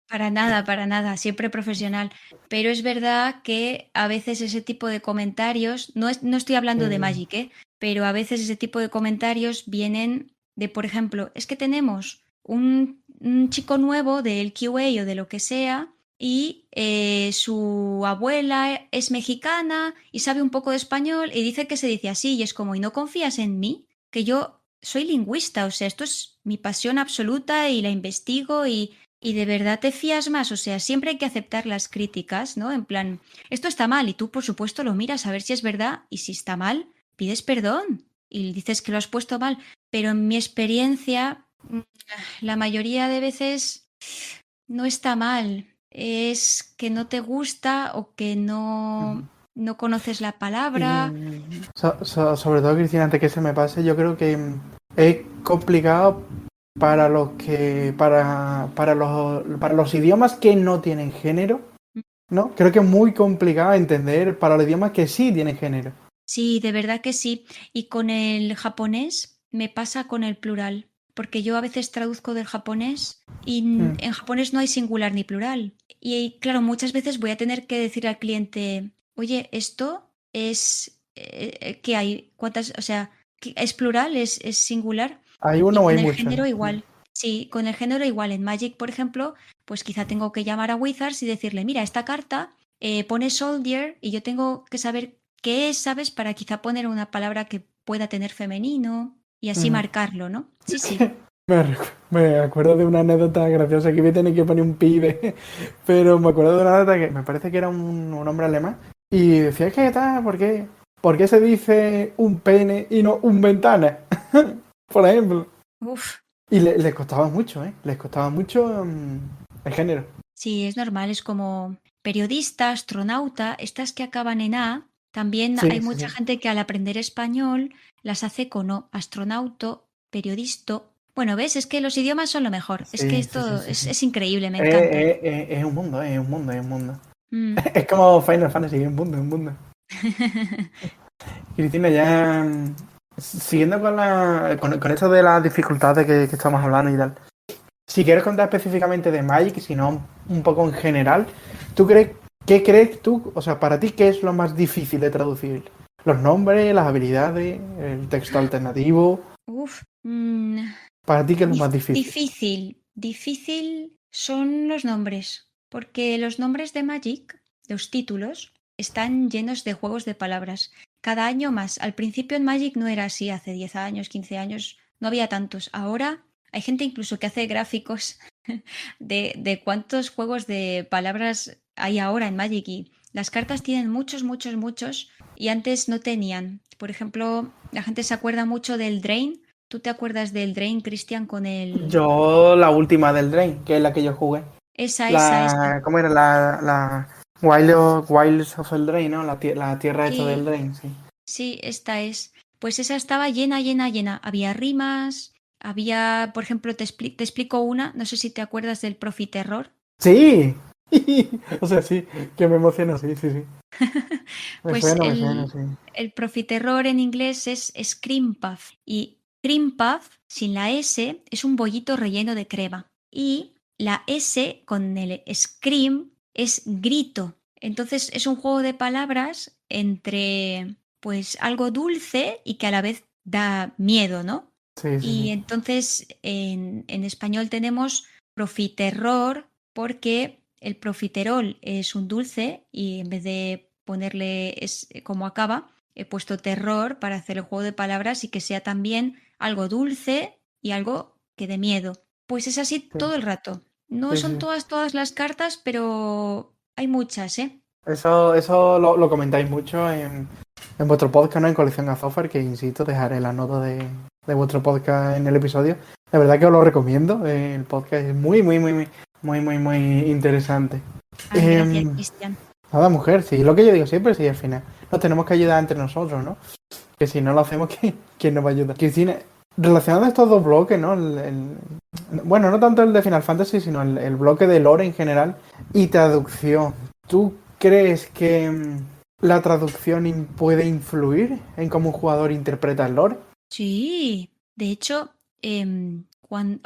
para nada, siempre profesional. Pero es verdad que a veces ese tipo de comentarios, no estoy hablando de Eh, Magic, ¿eh? Pero a veces ese tipo de comentarios vienen de, por ejemplo, es que tenemos un chico nuevo del QA o de lo que sea y su abuela es mexicana y sabe un poco de español y dice que se dice así y es como, ¿y no confías en mí? Que yo soy lingüista, o sea, esto es mi pasión absoluta y la investigo y de verdad te fías más, o sea, siempre hay que aceptar las críticas, ¿no? En plan, esto está mal y tú, por supuesto, lo miras a ver si es verdad y si está mal, pides perdón y dices que lo has puesto mal. Pero en mi experiencia, la mayoría de veces no está mal. Es que no te gusta o que no conoces la y palabra. sobre todo, Cristina, antes que se me pase, yo creo que es complicado para los que para los idiomas que no tienen género, ¿no? Creo que es muy complicado entender para los idiomas que sí tienen género. Sí, de verdad que sí. Y con el japonés me pasa con el plural, porque yo a veces traduzco del japonés y Mm. en japonés no hay singular ni plural. Y claro, muchas veces voy a tener que decir al cliente, oye, esto es, ¿qué hay? ¿Cuántas? O sea, ¿es plural? ¿Es singular? ¿Hay Y uno o hay con el muchos, género no? igual. Sí, con el género igual. En Magic, por ejemplo, pues quizá tengo que llamar a Wizards y decirle, mira, esta carta pone soldier y yo tengo que saber qué es, ¿sabes? Para quizá poner una palabra que pueda tener femenino y así Mm. marcarlo, ¿no? Sí, sí. Me acuerdo de una anécdota graciosa que voy a tener que poner un pibe, pero me acuerdo de una anécdota que me parece que era un hombre alemán y decía que tal, ¿por qué se dice un pene y no un ventana? Por ejemplo. Uf, Y les costaba mucho, ¿eh? Les costaba mucho el género. sí, es normal, es como periodista, astronauta, estas que acaban en A, también Sí, hay sí, mucha sí. gente que al aprender español las hace con O, astronauto, periodisto. Bueno, ¿ves? Es que los idiomas son lo mejor. Es que Sí, sí, sí, esto sí, sí. es increíble, me encanta. Es un mundo, es un mundo, es un mundo. Mm. Es como Final Fantasy, es un mundo, es un mundo. Cristina, ya siguiendo con esto de las dificultades que estamos hablando y tal. Si quieres contar específicamente de Magic, si no un poco en general, ¿qué crees tú? O sea, para ti, ¿qué es lo más difícil de traducir? ¿Los nombres, las habilidades, el texto alternativo? Uf, ¿Para ti qué es lo más difícil? difícil son los nombres, porque los nombres de Magic, los títulos, están llenos de juegos de palabras. Cada año más. Al principio en Magic no era así, hace 10 años, 15 años, no había tantos. Ahora hay gente incluso que hace gráficos de cuántos juegos de palabras hay ahora en Magic y las cartas tienen muchos, muchos, muchos y antes no tenían. Por ejemplo, la gente se acuerda mucho del Drain. ¿Tú te acuerdas del Drain, Cristian, con el... Yo la última del Drain, que es la que yo jugué. Esa. ¿Cómo era? La Wilds of el Drain, ¿no? La tierra esta del Sí, Drain, sí. sí, esta es. Pues esa estaba llena, llena, llena. Había rimas, había, por ejemplo, te explico una, no sé si te acuerdas del Profiterror. ¡Sí! O sea, sí, que me emociona, sí, sí, sí. Pues Me suena, sí. el Profiterror en inglés es Scream Puff y Cream Puff sin la S es un bollito relleno de crema y la S con el Scream es grito. Entonces es un juego de palabras entre pues algo dulce y que a la vez da miedo, ¿no? Sí, sí, Y sí. entonces en español tenemos Profiterror porque el profiterol es un dulce y en vez de ponerle como acaba, he puesto terror para hacer el juego de palabras y que sea también algo dulce y algo que dé miedo. Pues es así Sí, todo el rato. No sí, son sí. todas las cartas, pero hay muchas, ¿eh? Eso lo comentáis mucho en vuestro podcast, ¿no? En Colección Azófar, que insisto, dejaré la nota de vuestro podcast en el episodio. La verdad que os lo recomiendo. El podcast es muy interesante. Ay, gracias, Em, Cristian. Nada, mujer, sí, lo que yo digo siempre, sí, al final. Nos tenemos que ayudar entre nosotros, ¿no? Que si no lo hacemos, ¿quién nos va a ayudar? Cristina, relacionado a estos dos bloques, ¿no? Bueno, no tanto el de Final Fantasy, sino el bloque de lore en general y traducción. ¿Tú crees que la traducción puede influir en cómo un jugador interpreta el lore? Sí, de hecho,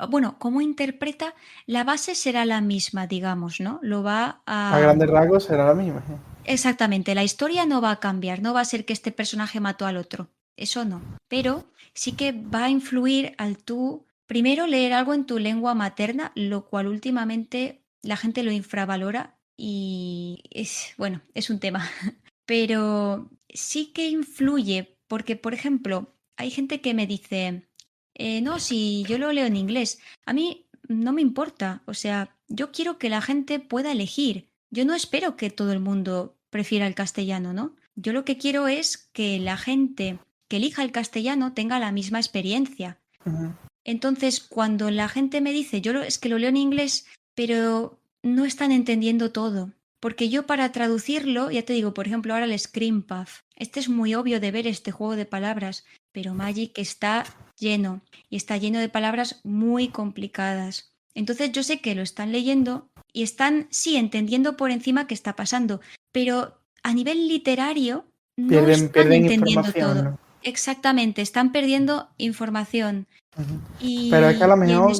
bueno, cómo interpreta, la base será la misma, digamos, ¿no? Lo va A a... grandes rasgos será la misma. Exactamente, la historia no va a cambiar, no va a ser que este personaje mató al otro, eso no, pero sí que va a influir al tú primero leer algo en tu lengua materna, lo cual últimamente la gente lo infravalora y es, bueno, es un tema, pero sí que influye porque, por ejemplo, hay gente que me dice, no, si yo lo leo en inglés, a mí no me importa, o sea, yo quiero que la gente pueda elegir. Yo no espero que todo el mundo prefiera el castellano, ¿no? Yo lo que quiero es que la gente que elija el castellano tenga la misma experiencia. Ujú. Entonces, cuando la gente me dice, es que lo leo en inglés, pero no están entendiendo todo. Porque yo para traducirlo, ya te digo, por ejemplo, ahora el Scream Puff. Este es muy obvio de ver este juego de palabras, pero Magic está lleno y está lleno de palabras muy complicadas. Entonces yo sé que lo están leyendo y están, sí, entendiendo por encima qué está pasando, pero a nivel literario no están Pierden entendiendo información, todo. ¿no? Exactamente, están perdiendo información. Ujú. Pero es que a lo Y en mejor,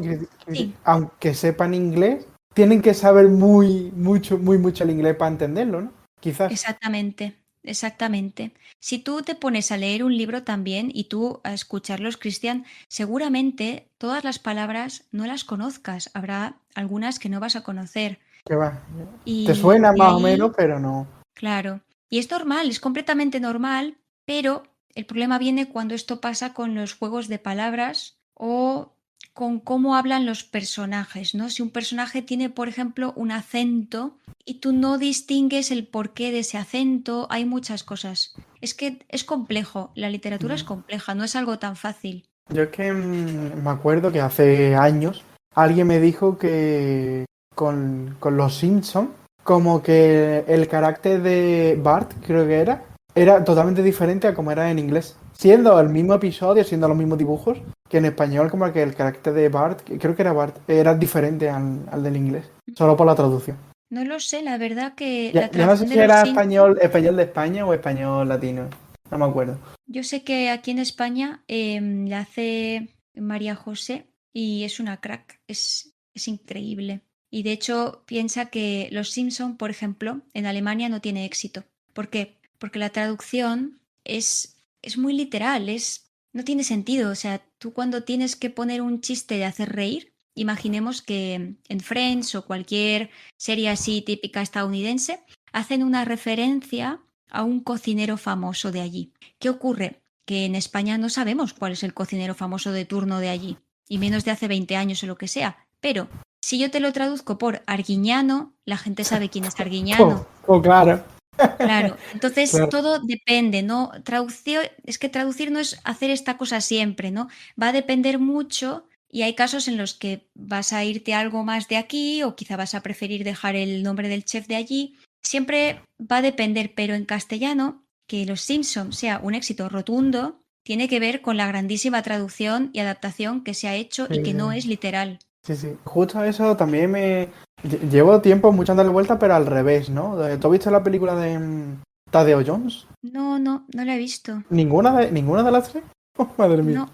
sí, aunque sepan inglés, tienen que saber mucho el inglés para entenderlo, ¿no? Quizás. exactamente, exactamente. Si tú te pones a leer un libro también y tú a escucharlos, Cristian, seguramente todas las palabras no las conozcas. Habrá algunas que no vas a conocer. Que va. Te Y suena de más o menos, ahí, pero no. claro. Y es normal, es completamente normal, pero el problema viene cuando esto pasa con los juegos de palabras o con cómo hablan los personajes, ¿no? Si un personaje tiene, por ejemplo, un acento y tú no distingues el porqué de ese acento, hay muchas cosas. Es que es complejo, la literatura es Ujú. compleja, no es algo tan fácil. Yo es que me acuerdo que hace años alguien me dijo que con los Simpsons, como que el carácter de Bart, creo que era totalmente diferente a como era en inglés. Siendo el mismo episodio, siendo los mismos dibujos, que en español como que el carácter de Bart, que creo que era Bart, era diferente al del inglés, solo por la traducción. No lo sé, la verdad que Ya, la ya no sé traducción de si los era Simpsons. español de España o español latino, no me acuerdo. Yo sé que aquí en España la hace María José y es una crack, es increíble. Y de hecho piensa que Los Simpson, por ejemplo, en Alemania no tiene éxito. ¿Por qué? Porque la traducción es muy literal, no tiene sentido. O sea, tú cuando tienes que poner un chiste de hacer reír, imaginemos que en Friends o cualquier serie así típica estadounidense, hacen una referencia a un cocinero famoso de allí. ¿Qué ocurre? Que en España no sabemos cuál es el cocinero famoso de turno de allí, y menos de hace 20 años o lo que sea. Pero si yo te lo traduzco por Arguiñano, la gente sabe quién es Arguiñano. Claro. Claro, entonces Claro. todo depende, ¿no? Traducción, es que traducir no es hacer esta cosa siempre, ¿no? Va a depender mucho y hay casos en los que vas a irte a algo más de aquí o quizá vas a preferir dejar el nombre del chef de allí. Siempre va a depender, pero en castellano, que Los Simpson sea un éxito rotundo, tiene que ver con la grandísima traducción y adaptación que se ha hecho Sí, y que sí. no es literal. Sí, sí. Justo eso también Llevo tiempo mucho dándole vuelta, pero al revés, ¿no? ¿Tú has visto la película de Tadeo Jones? No, no, no la he visto. ¿Ninguna de las tres? Oh, madre mía. No,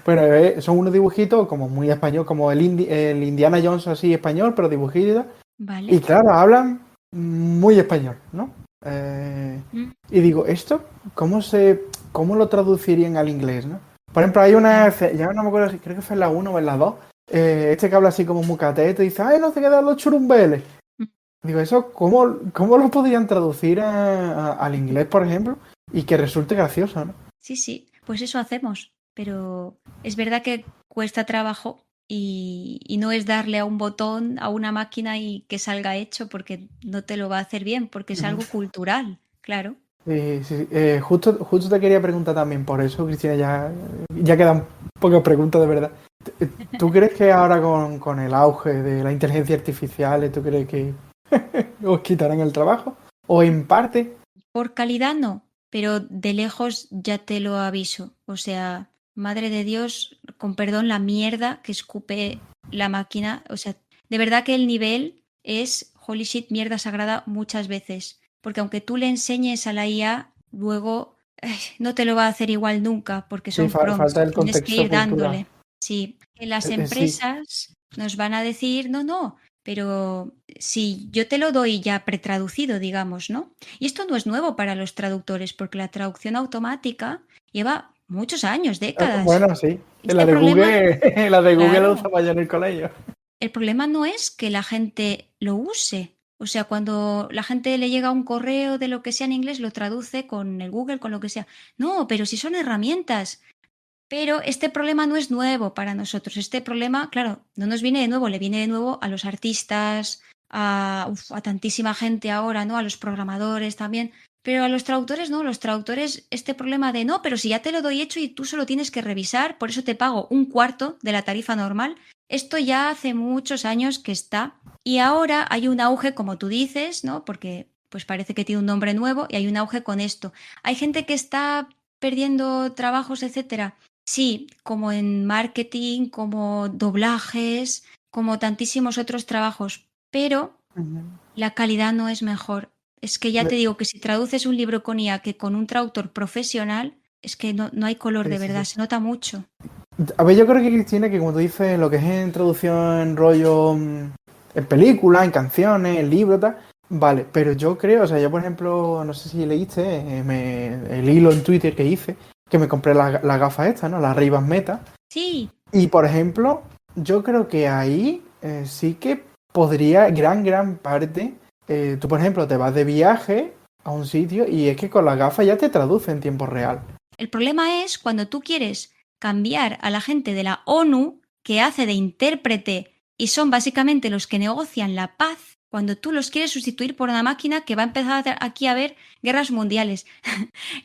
Bueno, son unos dibujitos como muy español, como el Indiana Jones así español, pero dibujitos. Y vale. claro, hablan muy español, ¿no? Eh, Mm, y digo, ¿esto cómo lo traducirían al inglés, ¿no? Por ejemplo, claro. ya no me acuerdo si creo que fue en la uno o en la 2 este que habla así como muy cateto y dice, ¡ay, no se quedan los churumbeles! Mm. Digo, ¿eso cómo lo podrían traducir al inglés, por ejemplo? Y que resulte gracioso, ¿no? Sí, sí, pues eso hacemos, pero es verdad que cuesta trabajo y no es darle a un botón a una máquina y que salga hecho porque no te lo va a hacer bien, porque es Ujú. algo cultural, claro. Sí, sí, sí. Justo te quería preguntar también por eso, Cristina, ya quedan pocas preguntas de verdad. ¿Tú crees que ahora con el auge de la inteligencia artificial, tú crees que os quitarán el trabajo? ¿O en parte? Por calidad no, pero de lejos ya te lo aviso. O sea, madre de Dios, con perdón, la mierda que escupe la máquina. O sea, de verdad que el nivel es holy shit, mierda sagrada muchas veces. Porque aunque tú le enseñes a la IA, luego no te lo va a hacer igual nunca, porque Sí, son prompts falta y el tienes que contexto ir cultural. dándole. Sí, en las Sí, empresas nos van a decir, no, no, pero si yo te lo doy ya pretraducido, digamos, ¿no? Y esto no es nuevo para los traductores, porque la traducción automática lleva muchos años, décadas. bueno, sí. La Este de problema, Google, la de Google la claro, usaba yo en el colegio. el problema no es que la gente lo use. O sea, cuando la gente le llega un correo de lo que sea en inglés, lo traduce con el Google, con lo que sea. No, pero si son herramientas. Pero este problema no es nuevo para nosotros. Este problema, claro, no nos viene de nuevo, le viene de nuevo a los artistas, a tantísima gente ahora, ¿no? A los programadores también. Pero a los traductores no, los traductores, este problema de no, pero si ya te lo doy hecho y tú solo tienes que revisar, por eso te pago un cuarto de la tarifa normal. Esto ya hace muchos años que está. Y ahora hay un auge, como tú dices, ¿no? Porque pues parece que tiene un nombre nuevo y hay un auge con esto. Hay gente que está perdiendo trabajos, etcétera. Sí, como en marketing, como doblajes, como tantísimos otros trabajos, pero Ujú. la calidad no es mejor. Es que ya te digo que si traduces un libro con IA que con un traductor profesional, es que no, no hay color Sí, de sí, verdad, sí. se nota mucho. A ver, yo creo que Cristina, que como tú dices, lo que es en traducción, en rollo, en películas, en canciones, en libros, tal, vale, pero yo creo, o sea, yo por ejemplo, no sé si leíste el hilo en Twitter que hice, que me compré las gafas estas, ¿no? Las Ray-Ban Meta, Sí, y por ejemplo, yo creo que ahí sí que podría, gran parte, tú por ejemplo te vas de viaje a un sitio y es que con las gafas ya te traduce en tiempo real. el problema es cuando tú quieres cambiar a la gente de la ONU, que hace de intérprete y son básicamente los que negocian la paz, cuando tú los quieres sustituir por una máquina que va a empezar aquí a haber guerras mundiales.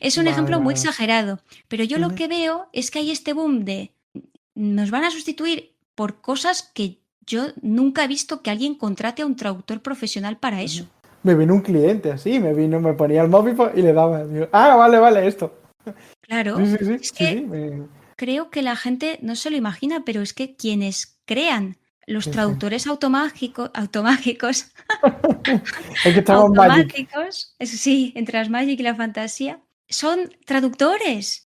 Es un Vale, ejemplo muy vale. exagerado, pero yo lo Ujú. que veo es que hay este boom de nos van a sustituir por cosas que yo nunca he visto que alguien contrate a un traductor profesional para Ujú. eso. Me vino un cliente así, me ponía el móvil y le daba. Digo, vale, esto. Sí, Claro, sí, sí, es sí, sí. que creo que la gente no se lo imagina, pero es que quienes crean los Sí, sí. traductores automágicos, Es que estamos en Magic. automáticos, eso sí, entre las Magic y la fantasía, son traductores.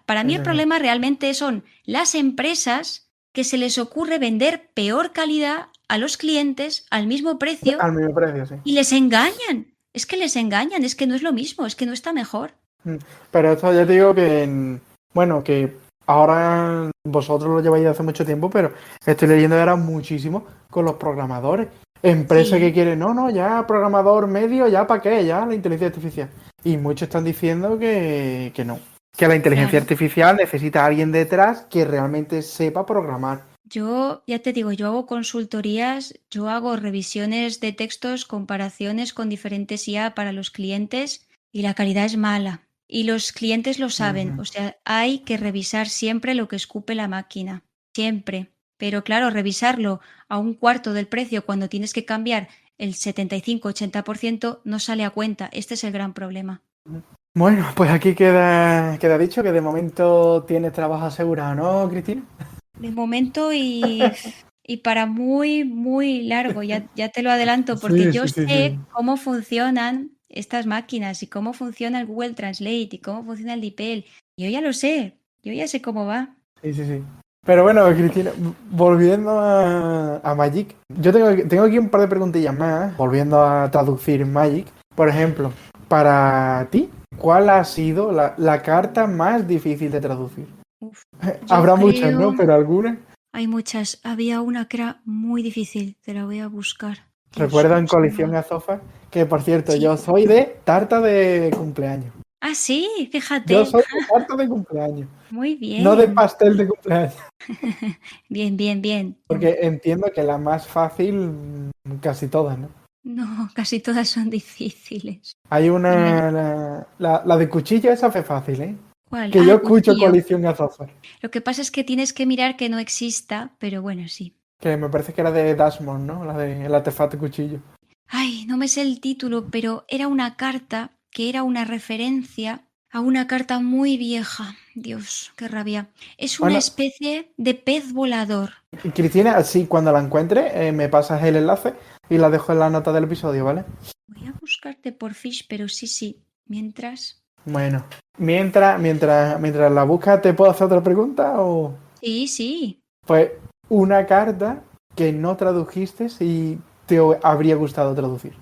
Para mí el Eso sí. problema realmente son las empresas que se les ocurre vender peor calidad a los clientes al mismo precio Al mismo precio, sí. y les engañan. Es que les engañan, es que no es lo mismo, es que no está mejor. Mm. Pero esto ya te digo que, bueno, que ahora vosotros lo lleváis de hace mucho tiempo, pero estoy leyendo ahora muchísimo con los programadores. Empresas que Sí, quieren, no, ya programador medio, ya para qué, ya la inteligencia artificial. Y muchos están diciendo que no, que la inteligencia claro. artificial necesita a alguien detrás que realmente sepa programar. Yo, ya te digo, yo hago consultorías, yo hago revisiones de textos, comparaciones con diferentes IA para los clientes y la calidad es mala. Y los clientes lo saben, Ujú. o sea, hay que revisar siempre lo que escupe la máquina, siempre. Pero claro, revisarlo a un cuarto del precio cuando tienes que cambiar el 75-80% no sale a cuenta. Este es el gran problema. Bueno, pues aquí queda dicho que de momento tienes trabajo asegurado, ¿no, Cristina? De momento y para muy, muy largo, ya te lo adelanto, porque Sí, yo sí, sí, sí. sé cómo funcionan estas máquinas y cómo funciona el Google Translate y cómo funciona el DeepL. Yo ya lo sé, yo ya sé cómo va. Sí, sí, sí. Pero bueno, Cristina, volviendo a Magic, yo tengo aquí un par de preguntillas más, volviendo a traducir Magic. Por ejemplo, para ti, ¿cuál ha sido la carta más difícil de traducir? Uf, yo Habrá muchas, ¿no? creo, Pero algunas. hay muchas. Había una que era muy difícil, te la voy a buscar. Dios, Recuerdo ¿cómo en se Coalición llama? Azofa, que por cierto, Sí. yo soy de tarta de cumpleaños. Ah, sí, Yo fíjate. soy de tarta de cumpleaños, Muy no de bien. pastel de cumpleaños. Bien, bien, bien. Porque entiendo que la más fácil, casi todas, ¿no? No, casi todas son difíciles. Hay Y me... una, la de cuchillo, esa fue fácil, ¿eh? ¿Cuál? Que Ah, yo el escucho cuchillo. Coalición Azófar, Lo que pasa es que tienes que mirar que no exista, pero bueno, sí. que me parece que era de Dashmon, ¿no? La de el artefacto cuchillo. Ay, no me sé el título, pero era una carta que era una referencia a una carta muy vieja. Dios, qué rabia. Es una Bueno, especie de pez volador. y Cristina, así cuando la encuentre, me pasas el enlace y la dejo en la nota del episodio, ¿vale? Voy a buscarte por Fish, pero sí, sí. Mientras. Bueno, mientras la buscas, ¿te puedo hacer otra pregunta? O Sí, sí. pues una carta que no tradujiste y te habría gustado traducir.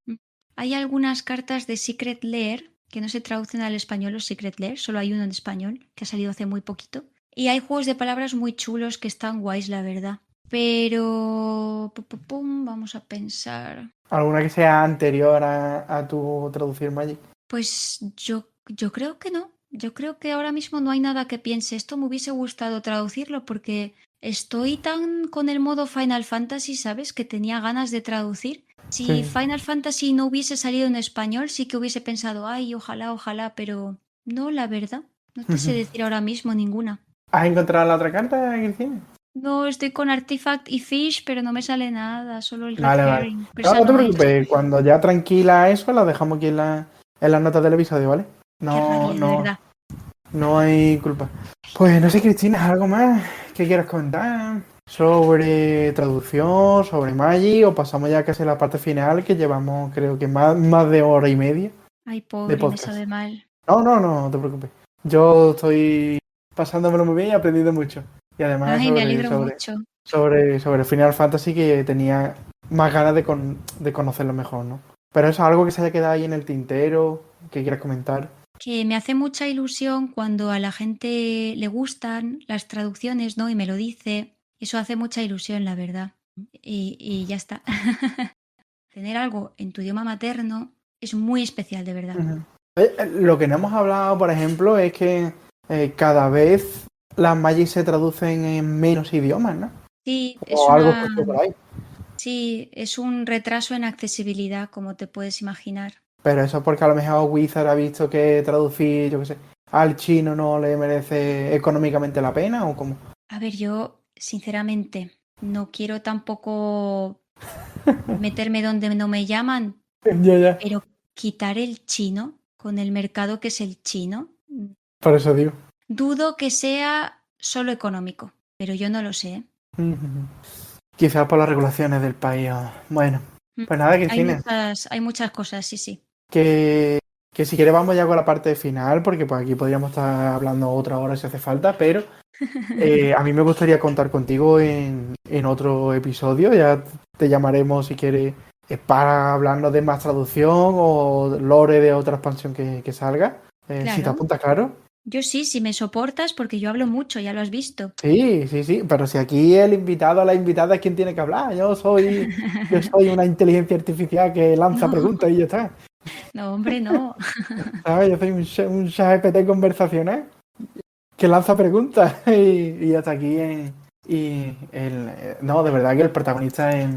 Mm. Hay algunas cartas de Secret Lair que no se traducen al español los Secret Lair, solo hay uno en español que ha salido hace muy poquito. Y hay juegos de palabras muy chulos que están guays, la verdad. Pero... vamos a pensar. ¿Alguna que sea anterior a tu traducir Magic? Pues yo creo que no. Yo creo que ahora mismo no hay nada que piense. Esto me hubiese gustado traducirlo porque estoy tan con el modo Final Fantasy, ¿sabes? Que tenía ganas de traducir. Si Sí. Final Fantasy no hubiese salido en español, sí que hubiese pensado, ay, ojalá, ojalá, pero no, la verdad. No te sé decir ahora mismo ninguna. ¿Has encontrado la otra carta, Cristina? No, estoy con Artifact y Fish, pero no me sale nada, solo el Red Vale, vale. Herring. Pero No, esa no te no es. preocupes, cuando ya tranquila eso, la dejamos aquí en las notas del episodio, ¿vale? Qué No, rabia, de no, verdad. no hay culpa. Pues no sé, Cristina, ¿algo más que quieras comentar sobre traducción, sobre Magic, o pasamos ya casi a la parte final que llevamos creo que más de hora y media Ay, de pobre, me podcast? sabe mal. No te preocupes. Yo estoy pasándomelo muy bien y aprendiendo mucho. Y además Ay, me alegro mucho. sobre Final Fantasy que tenía más ganas de conocerlo mejor, ¿no? Pero eso es algo que se haya quedado ahí en el tintero, que quieras comentar. Que me hace mucha ilusión cuando a la gente le gustan las traducciones, ¿no? Y me lo dice. Eso hace mucha ilusión, la verdad. Y ya está. Tener algo en tu idioma materno es muy especial, de verdad. Ujú. Lo que no hemos hablado, por ejemplo, es que cada vez las Magic se traducen en menos idiomas, ¿no? Sí, O algo escuché por ahí. sí, es un retraso en accesibilidad, como te puedes imaginar. Pero eso es porque a lo mejor Wizard ha visto que traducir, yo qué sé, al chino no le merece económicamente la pena o cómo. A ver, yo, sinceramente, no quiero tampoco meterme donde no me llaman, Ya, ya. pero quitar el chino con el mercado que es el chino, Por eso digo. dudo que sea solo económico, pero yo no lo sé. ¿Eh? Ujú. Quizás por las regulaciones del país. Bueno, pues nada, Cristina, Hay muchas cosas, sí, sí. que, que si quieres vamos ya con la parte final, porque pues aquí podríamos estar hablando otra hora si hace falta, pero a mí me gustaría contar contigo en otro episodio. Ya te llamaremos si quieres para hablarnos de más traducción o lore de otra expansión que salga. Si te Claro, apuntas, claro. yo sí, si me soportas, porque yo hablo mucho, ya lo has visto. Sí, sí, sí, pero si aquí el invitado o la invitada es quien tiene que hablar, yo soy una inteligencia artificial que lanza No, preguntas y ya está. no, hombre, no. ¿Sabes? Yo soy un ChatGPT conversacional que lanza preguntas y hasta aquí Y no, de verdad que el protagonista es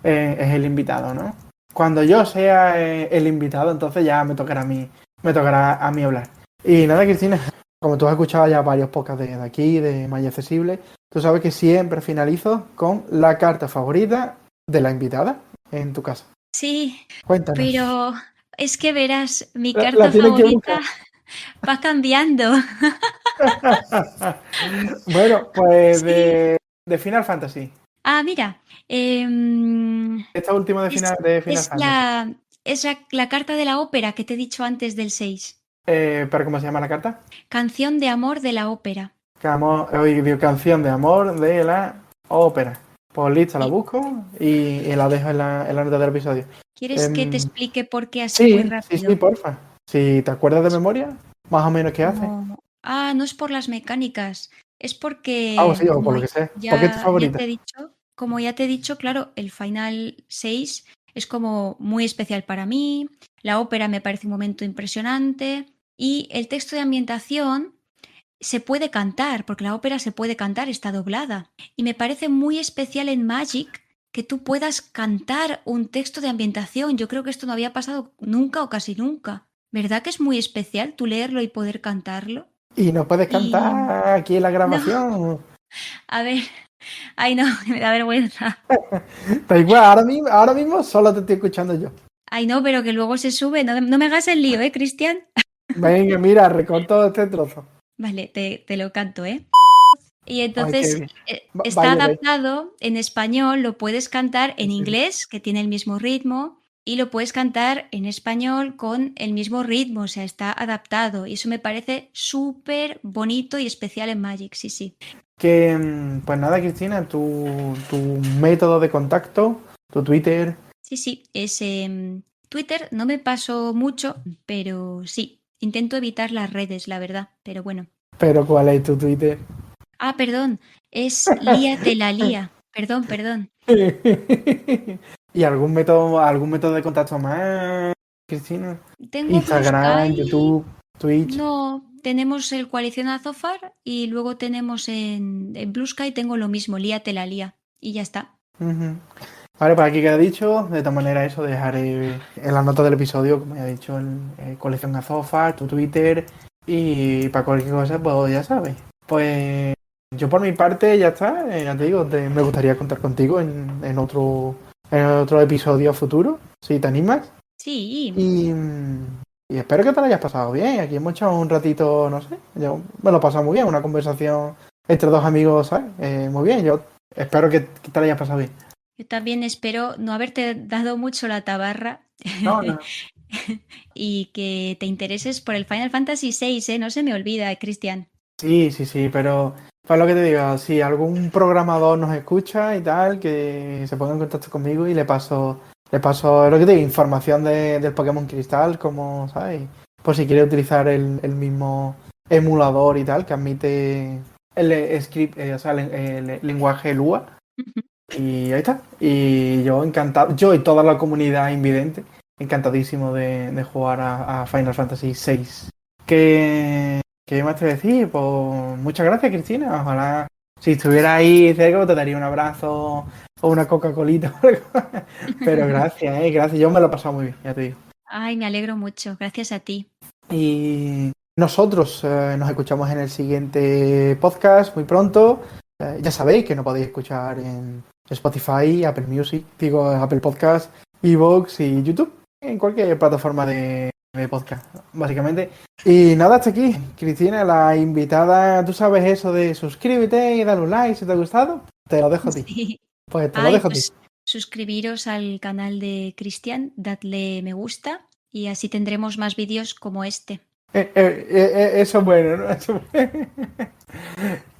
el invitado, ¿no? Cuando yo sea el invitado, entonces ya me tocará a mí hablar. Y nada, Cristina, como tú has escuchado ya varios podcasts de aquí, de Maya Accesible, tú sabes que siempre finalizo con la carta favorita de la invitada en tu casa. Sí, Cuéntanos. pero es que verás, mi La carta tienes que favorita buscar. va cambiando. Bueno, pues Sí. de Final Fantasy. Ah, mira, em, Esta última es, de Final es Fantasy. la carta de la ópera que te he dicho antes del 6. ¿Pero cómo se llama la carta? Canción de amor de la ópera. Canción de amor de la ópera. Pues listo, la Sí. busco y la dejo en la nota del episodio. ¿Quieres que te Em, explique por qué así muy sí, rápido? porfa. Si te acuerdas de memoria, más o menos qué hace. No. Ah, no es por las mecánicas. Es Ah, o porque, sí, o por lo que sea. ¿Por qué es tu ya favorita? te he dicho, como ya te he dicho, claro, el Final 6 es como muy especial para mí. La ópera me parece un momento impresionante. Y el texto de ambientación se puede cantar, porque la ópera se puede cantar, está doblada. Y me parece muy especial en Magic que tú puedas cantar un texto de ambientación. Yo creo que esto no había pasado nunca o casi nunca. ¿Verdad que es muy especial tú leerlo y poder cantarlo? Y no puedes Y cantar aquí en la no, grabación. a ver, ay no, me da vergüenza. Da igual, ahora mismo solo te estoy escuchando yo. Ay no, pero que luego se sube. No, no me hagas el lío, Cristian? Venga, mira, recorto este trozo. Vale, te lo canto, ¿eh? Y Ay, qué entonces bien. está Vaya, vaya. adaptado en español, lo puedes cantar Sí, en sí. inglés, que tiene el mismo ritmo, y lo puedes cantar en español con el mismo ritmo, o sea, está adaptado. Y eso me parece súper bonito y especial en Magic, sí, sí. Pues nada, Cristina, tu método de contacto, tu Twitter, Sí, sí, es Twitter, no me paso mucho, pero sí, intento evitar las redes, la verdad, pero bueno. pero ¿cuál es tu Twitter? Ah, perdón, es Lía de la Lía. Perdón, perdón. ¿Y algún método de contacto más, Cristina? Tengo Blue Instagram, Sky. YouTube, Twitch. No, tenemos el Coalición Azófar y luego tenemos en Blue Sky tengo lo mismo, líate la lía. Y ya está. Ujú. Vale, pues aquí queda dicho. De todas maneras, eso dejaré en la nota del episodio, como ya he dicho, en colección Azofa, tu Twitter. Y para cualquier cosa, pues ya sabes. Pues yo por mi parte ya está. Ya te digo, me gustaría contar contigo en otro episodio futuro, si te animas. Sí, Y espero que te lo hayas pasado bien. Aquí hemos echado un ratito, no sé. Yo me lo he pasado muy bien. Una conversación entre dos amigos, ¿sabes? Muy bien. Yo espero que te lo hayas pasado bien. yo también espero no haberte dado mucho la tabarra No, no. y que te intereses por el Final Fantasy VI, ¿eh? No se me olvida, Cristian. Sí, pero para lo que te digo, si algún programador nos escucha y tal, que se ponga en contacto conmigo y le paso lo que te digo, información del Pokémon Cristal, como, ¿sabes? Por si quiere utilizar el mismo emulador y tal, que admite el script, o sea, el lenguaje Lua. Y ahí está. Y yo encantado, yo y toda la comunidad invidente, encantadísimo de jugar a Final Fantasy VI. ¿Qué más te voy a decir? Pues muchas gracias, Cristina. Ojalá si estuviera ahí cerca te daría un abrazo o una Coca-Colita o algo. Pero gracias, gracias. Yo me lo he pasado muy bien, ya te digo. Ay, me alegro mucho. Gracias a ti. Y nosotros nos escuchamos en el siguiente podcast muy pronto. Ya sabéis que nos podéis escuchar en Spotify, Apple Music, digo Apple Podcast, Evox y YouTube, en cualquier plataforma de podcast, básicamente. Y nada, hasta aquí. Cristina, la invitada, tú sabes eso de suscríbete y dale un like si te ha gustado. Te lo dejo a ti. Sí. Pues te lo Ay, dejo a ti. pues suscribiros al canal de Cristian, dadle me gusta y así tendremos más vídeos como este. Eso es bueno, ¿no? Eso es bueno.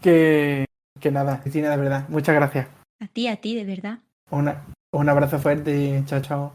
que, que nada, Cristina, de verdad, muchas gracias. A ti, de verdad. Un abrazo fuerte y chao, chao.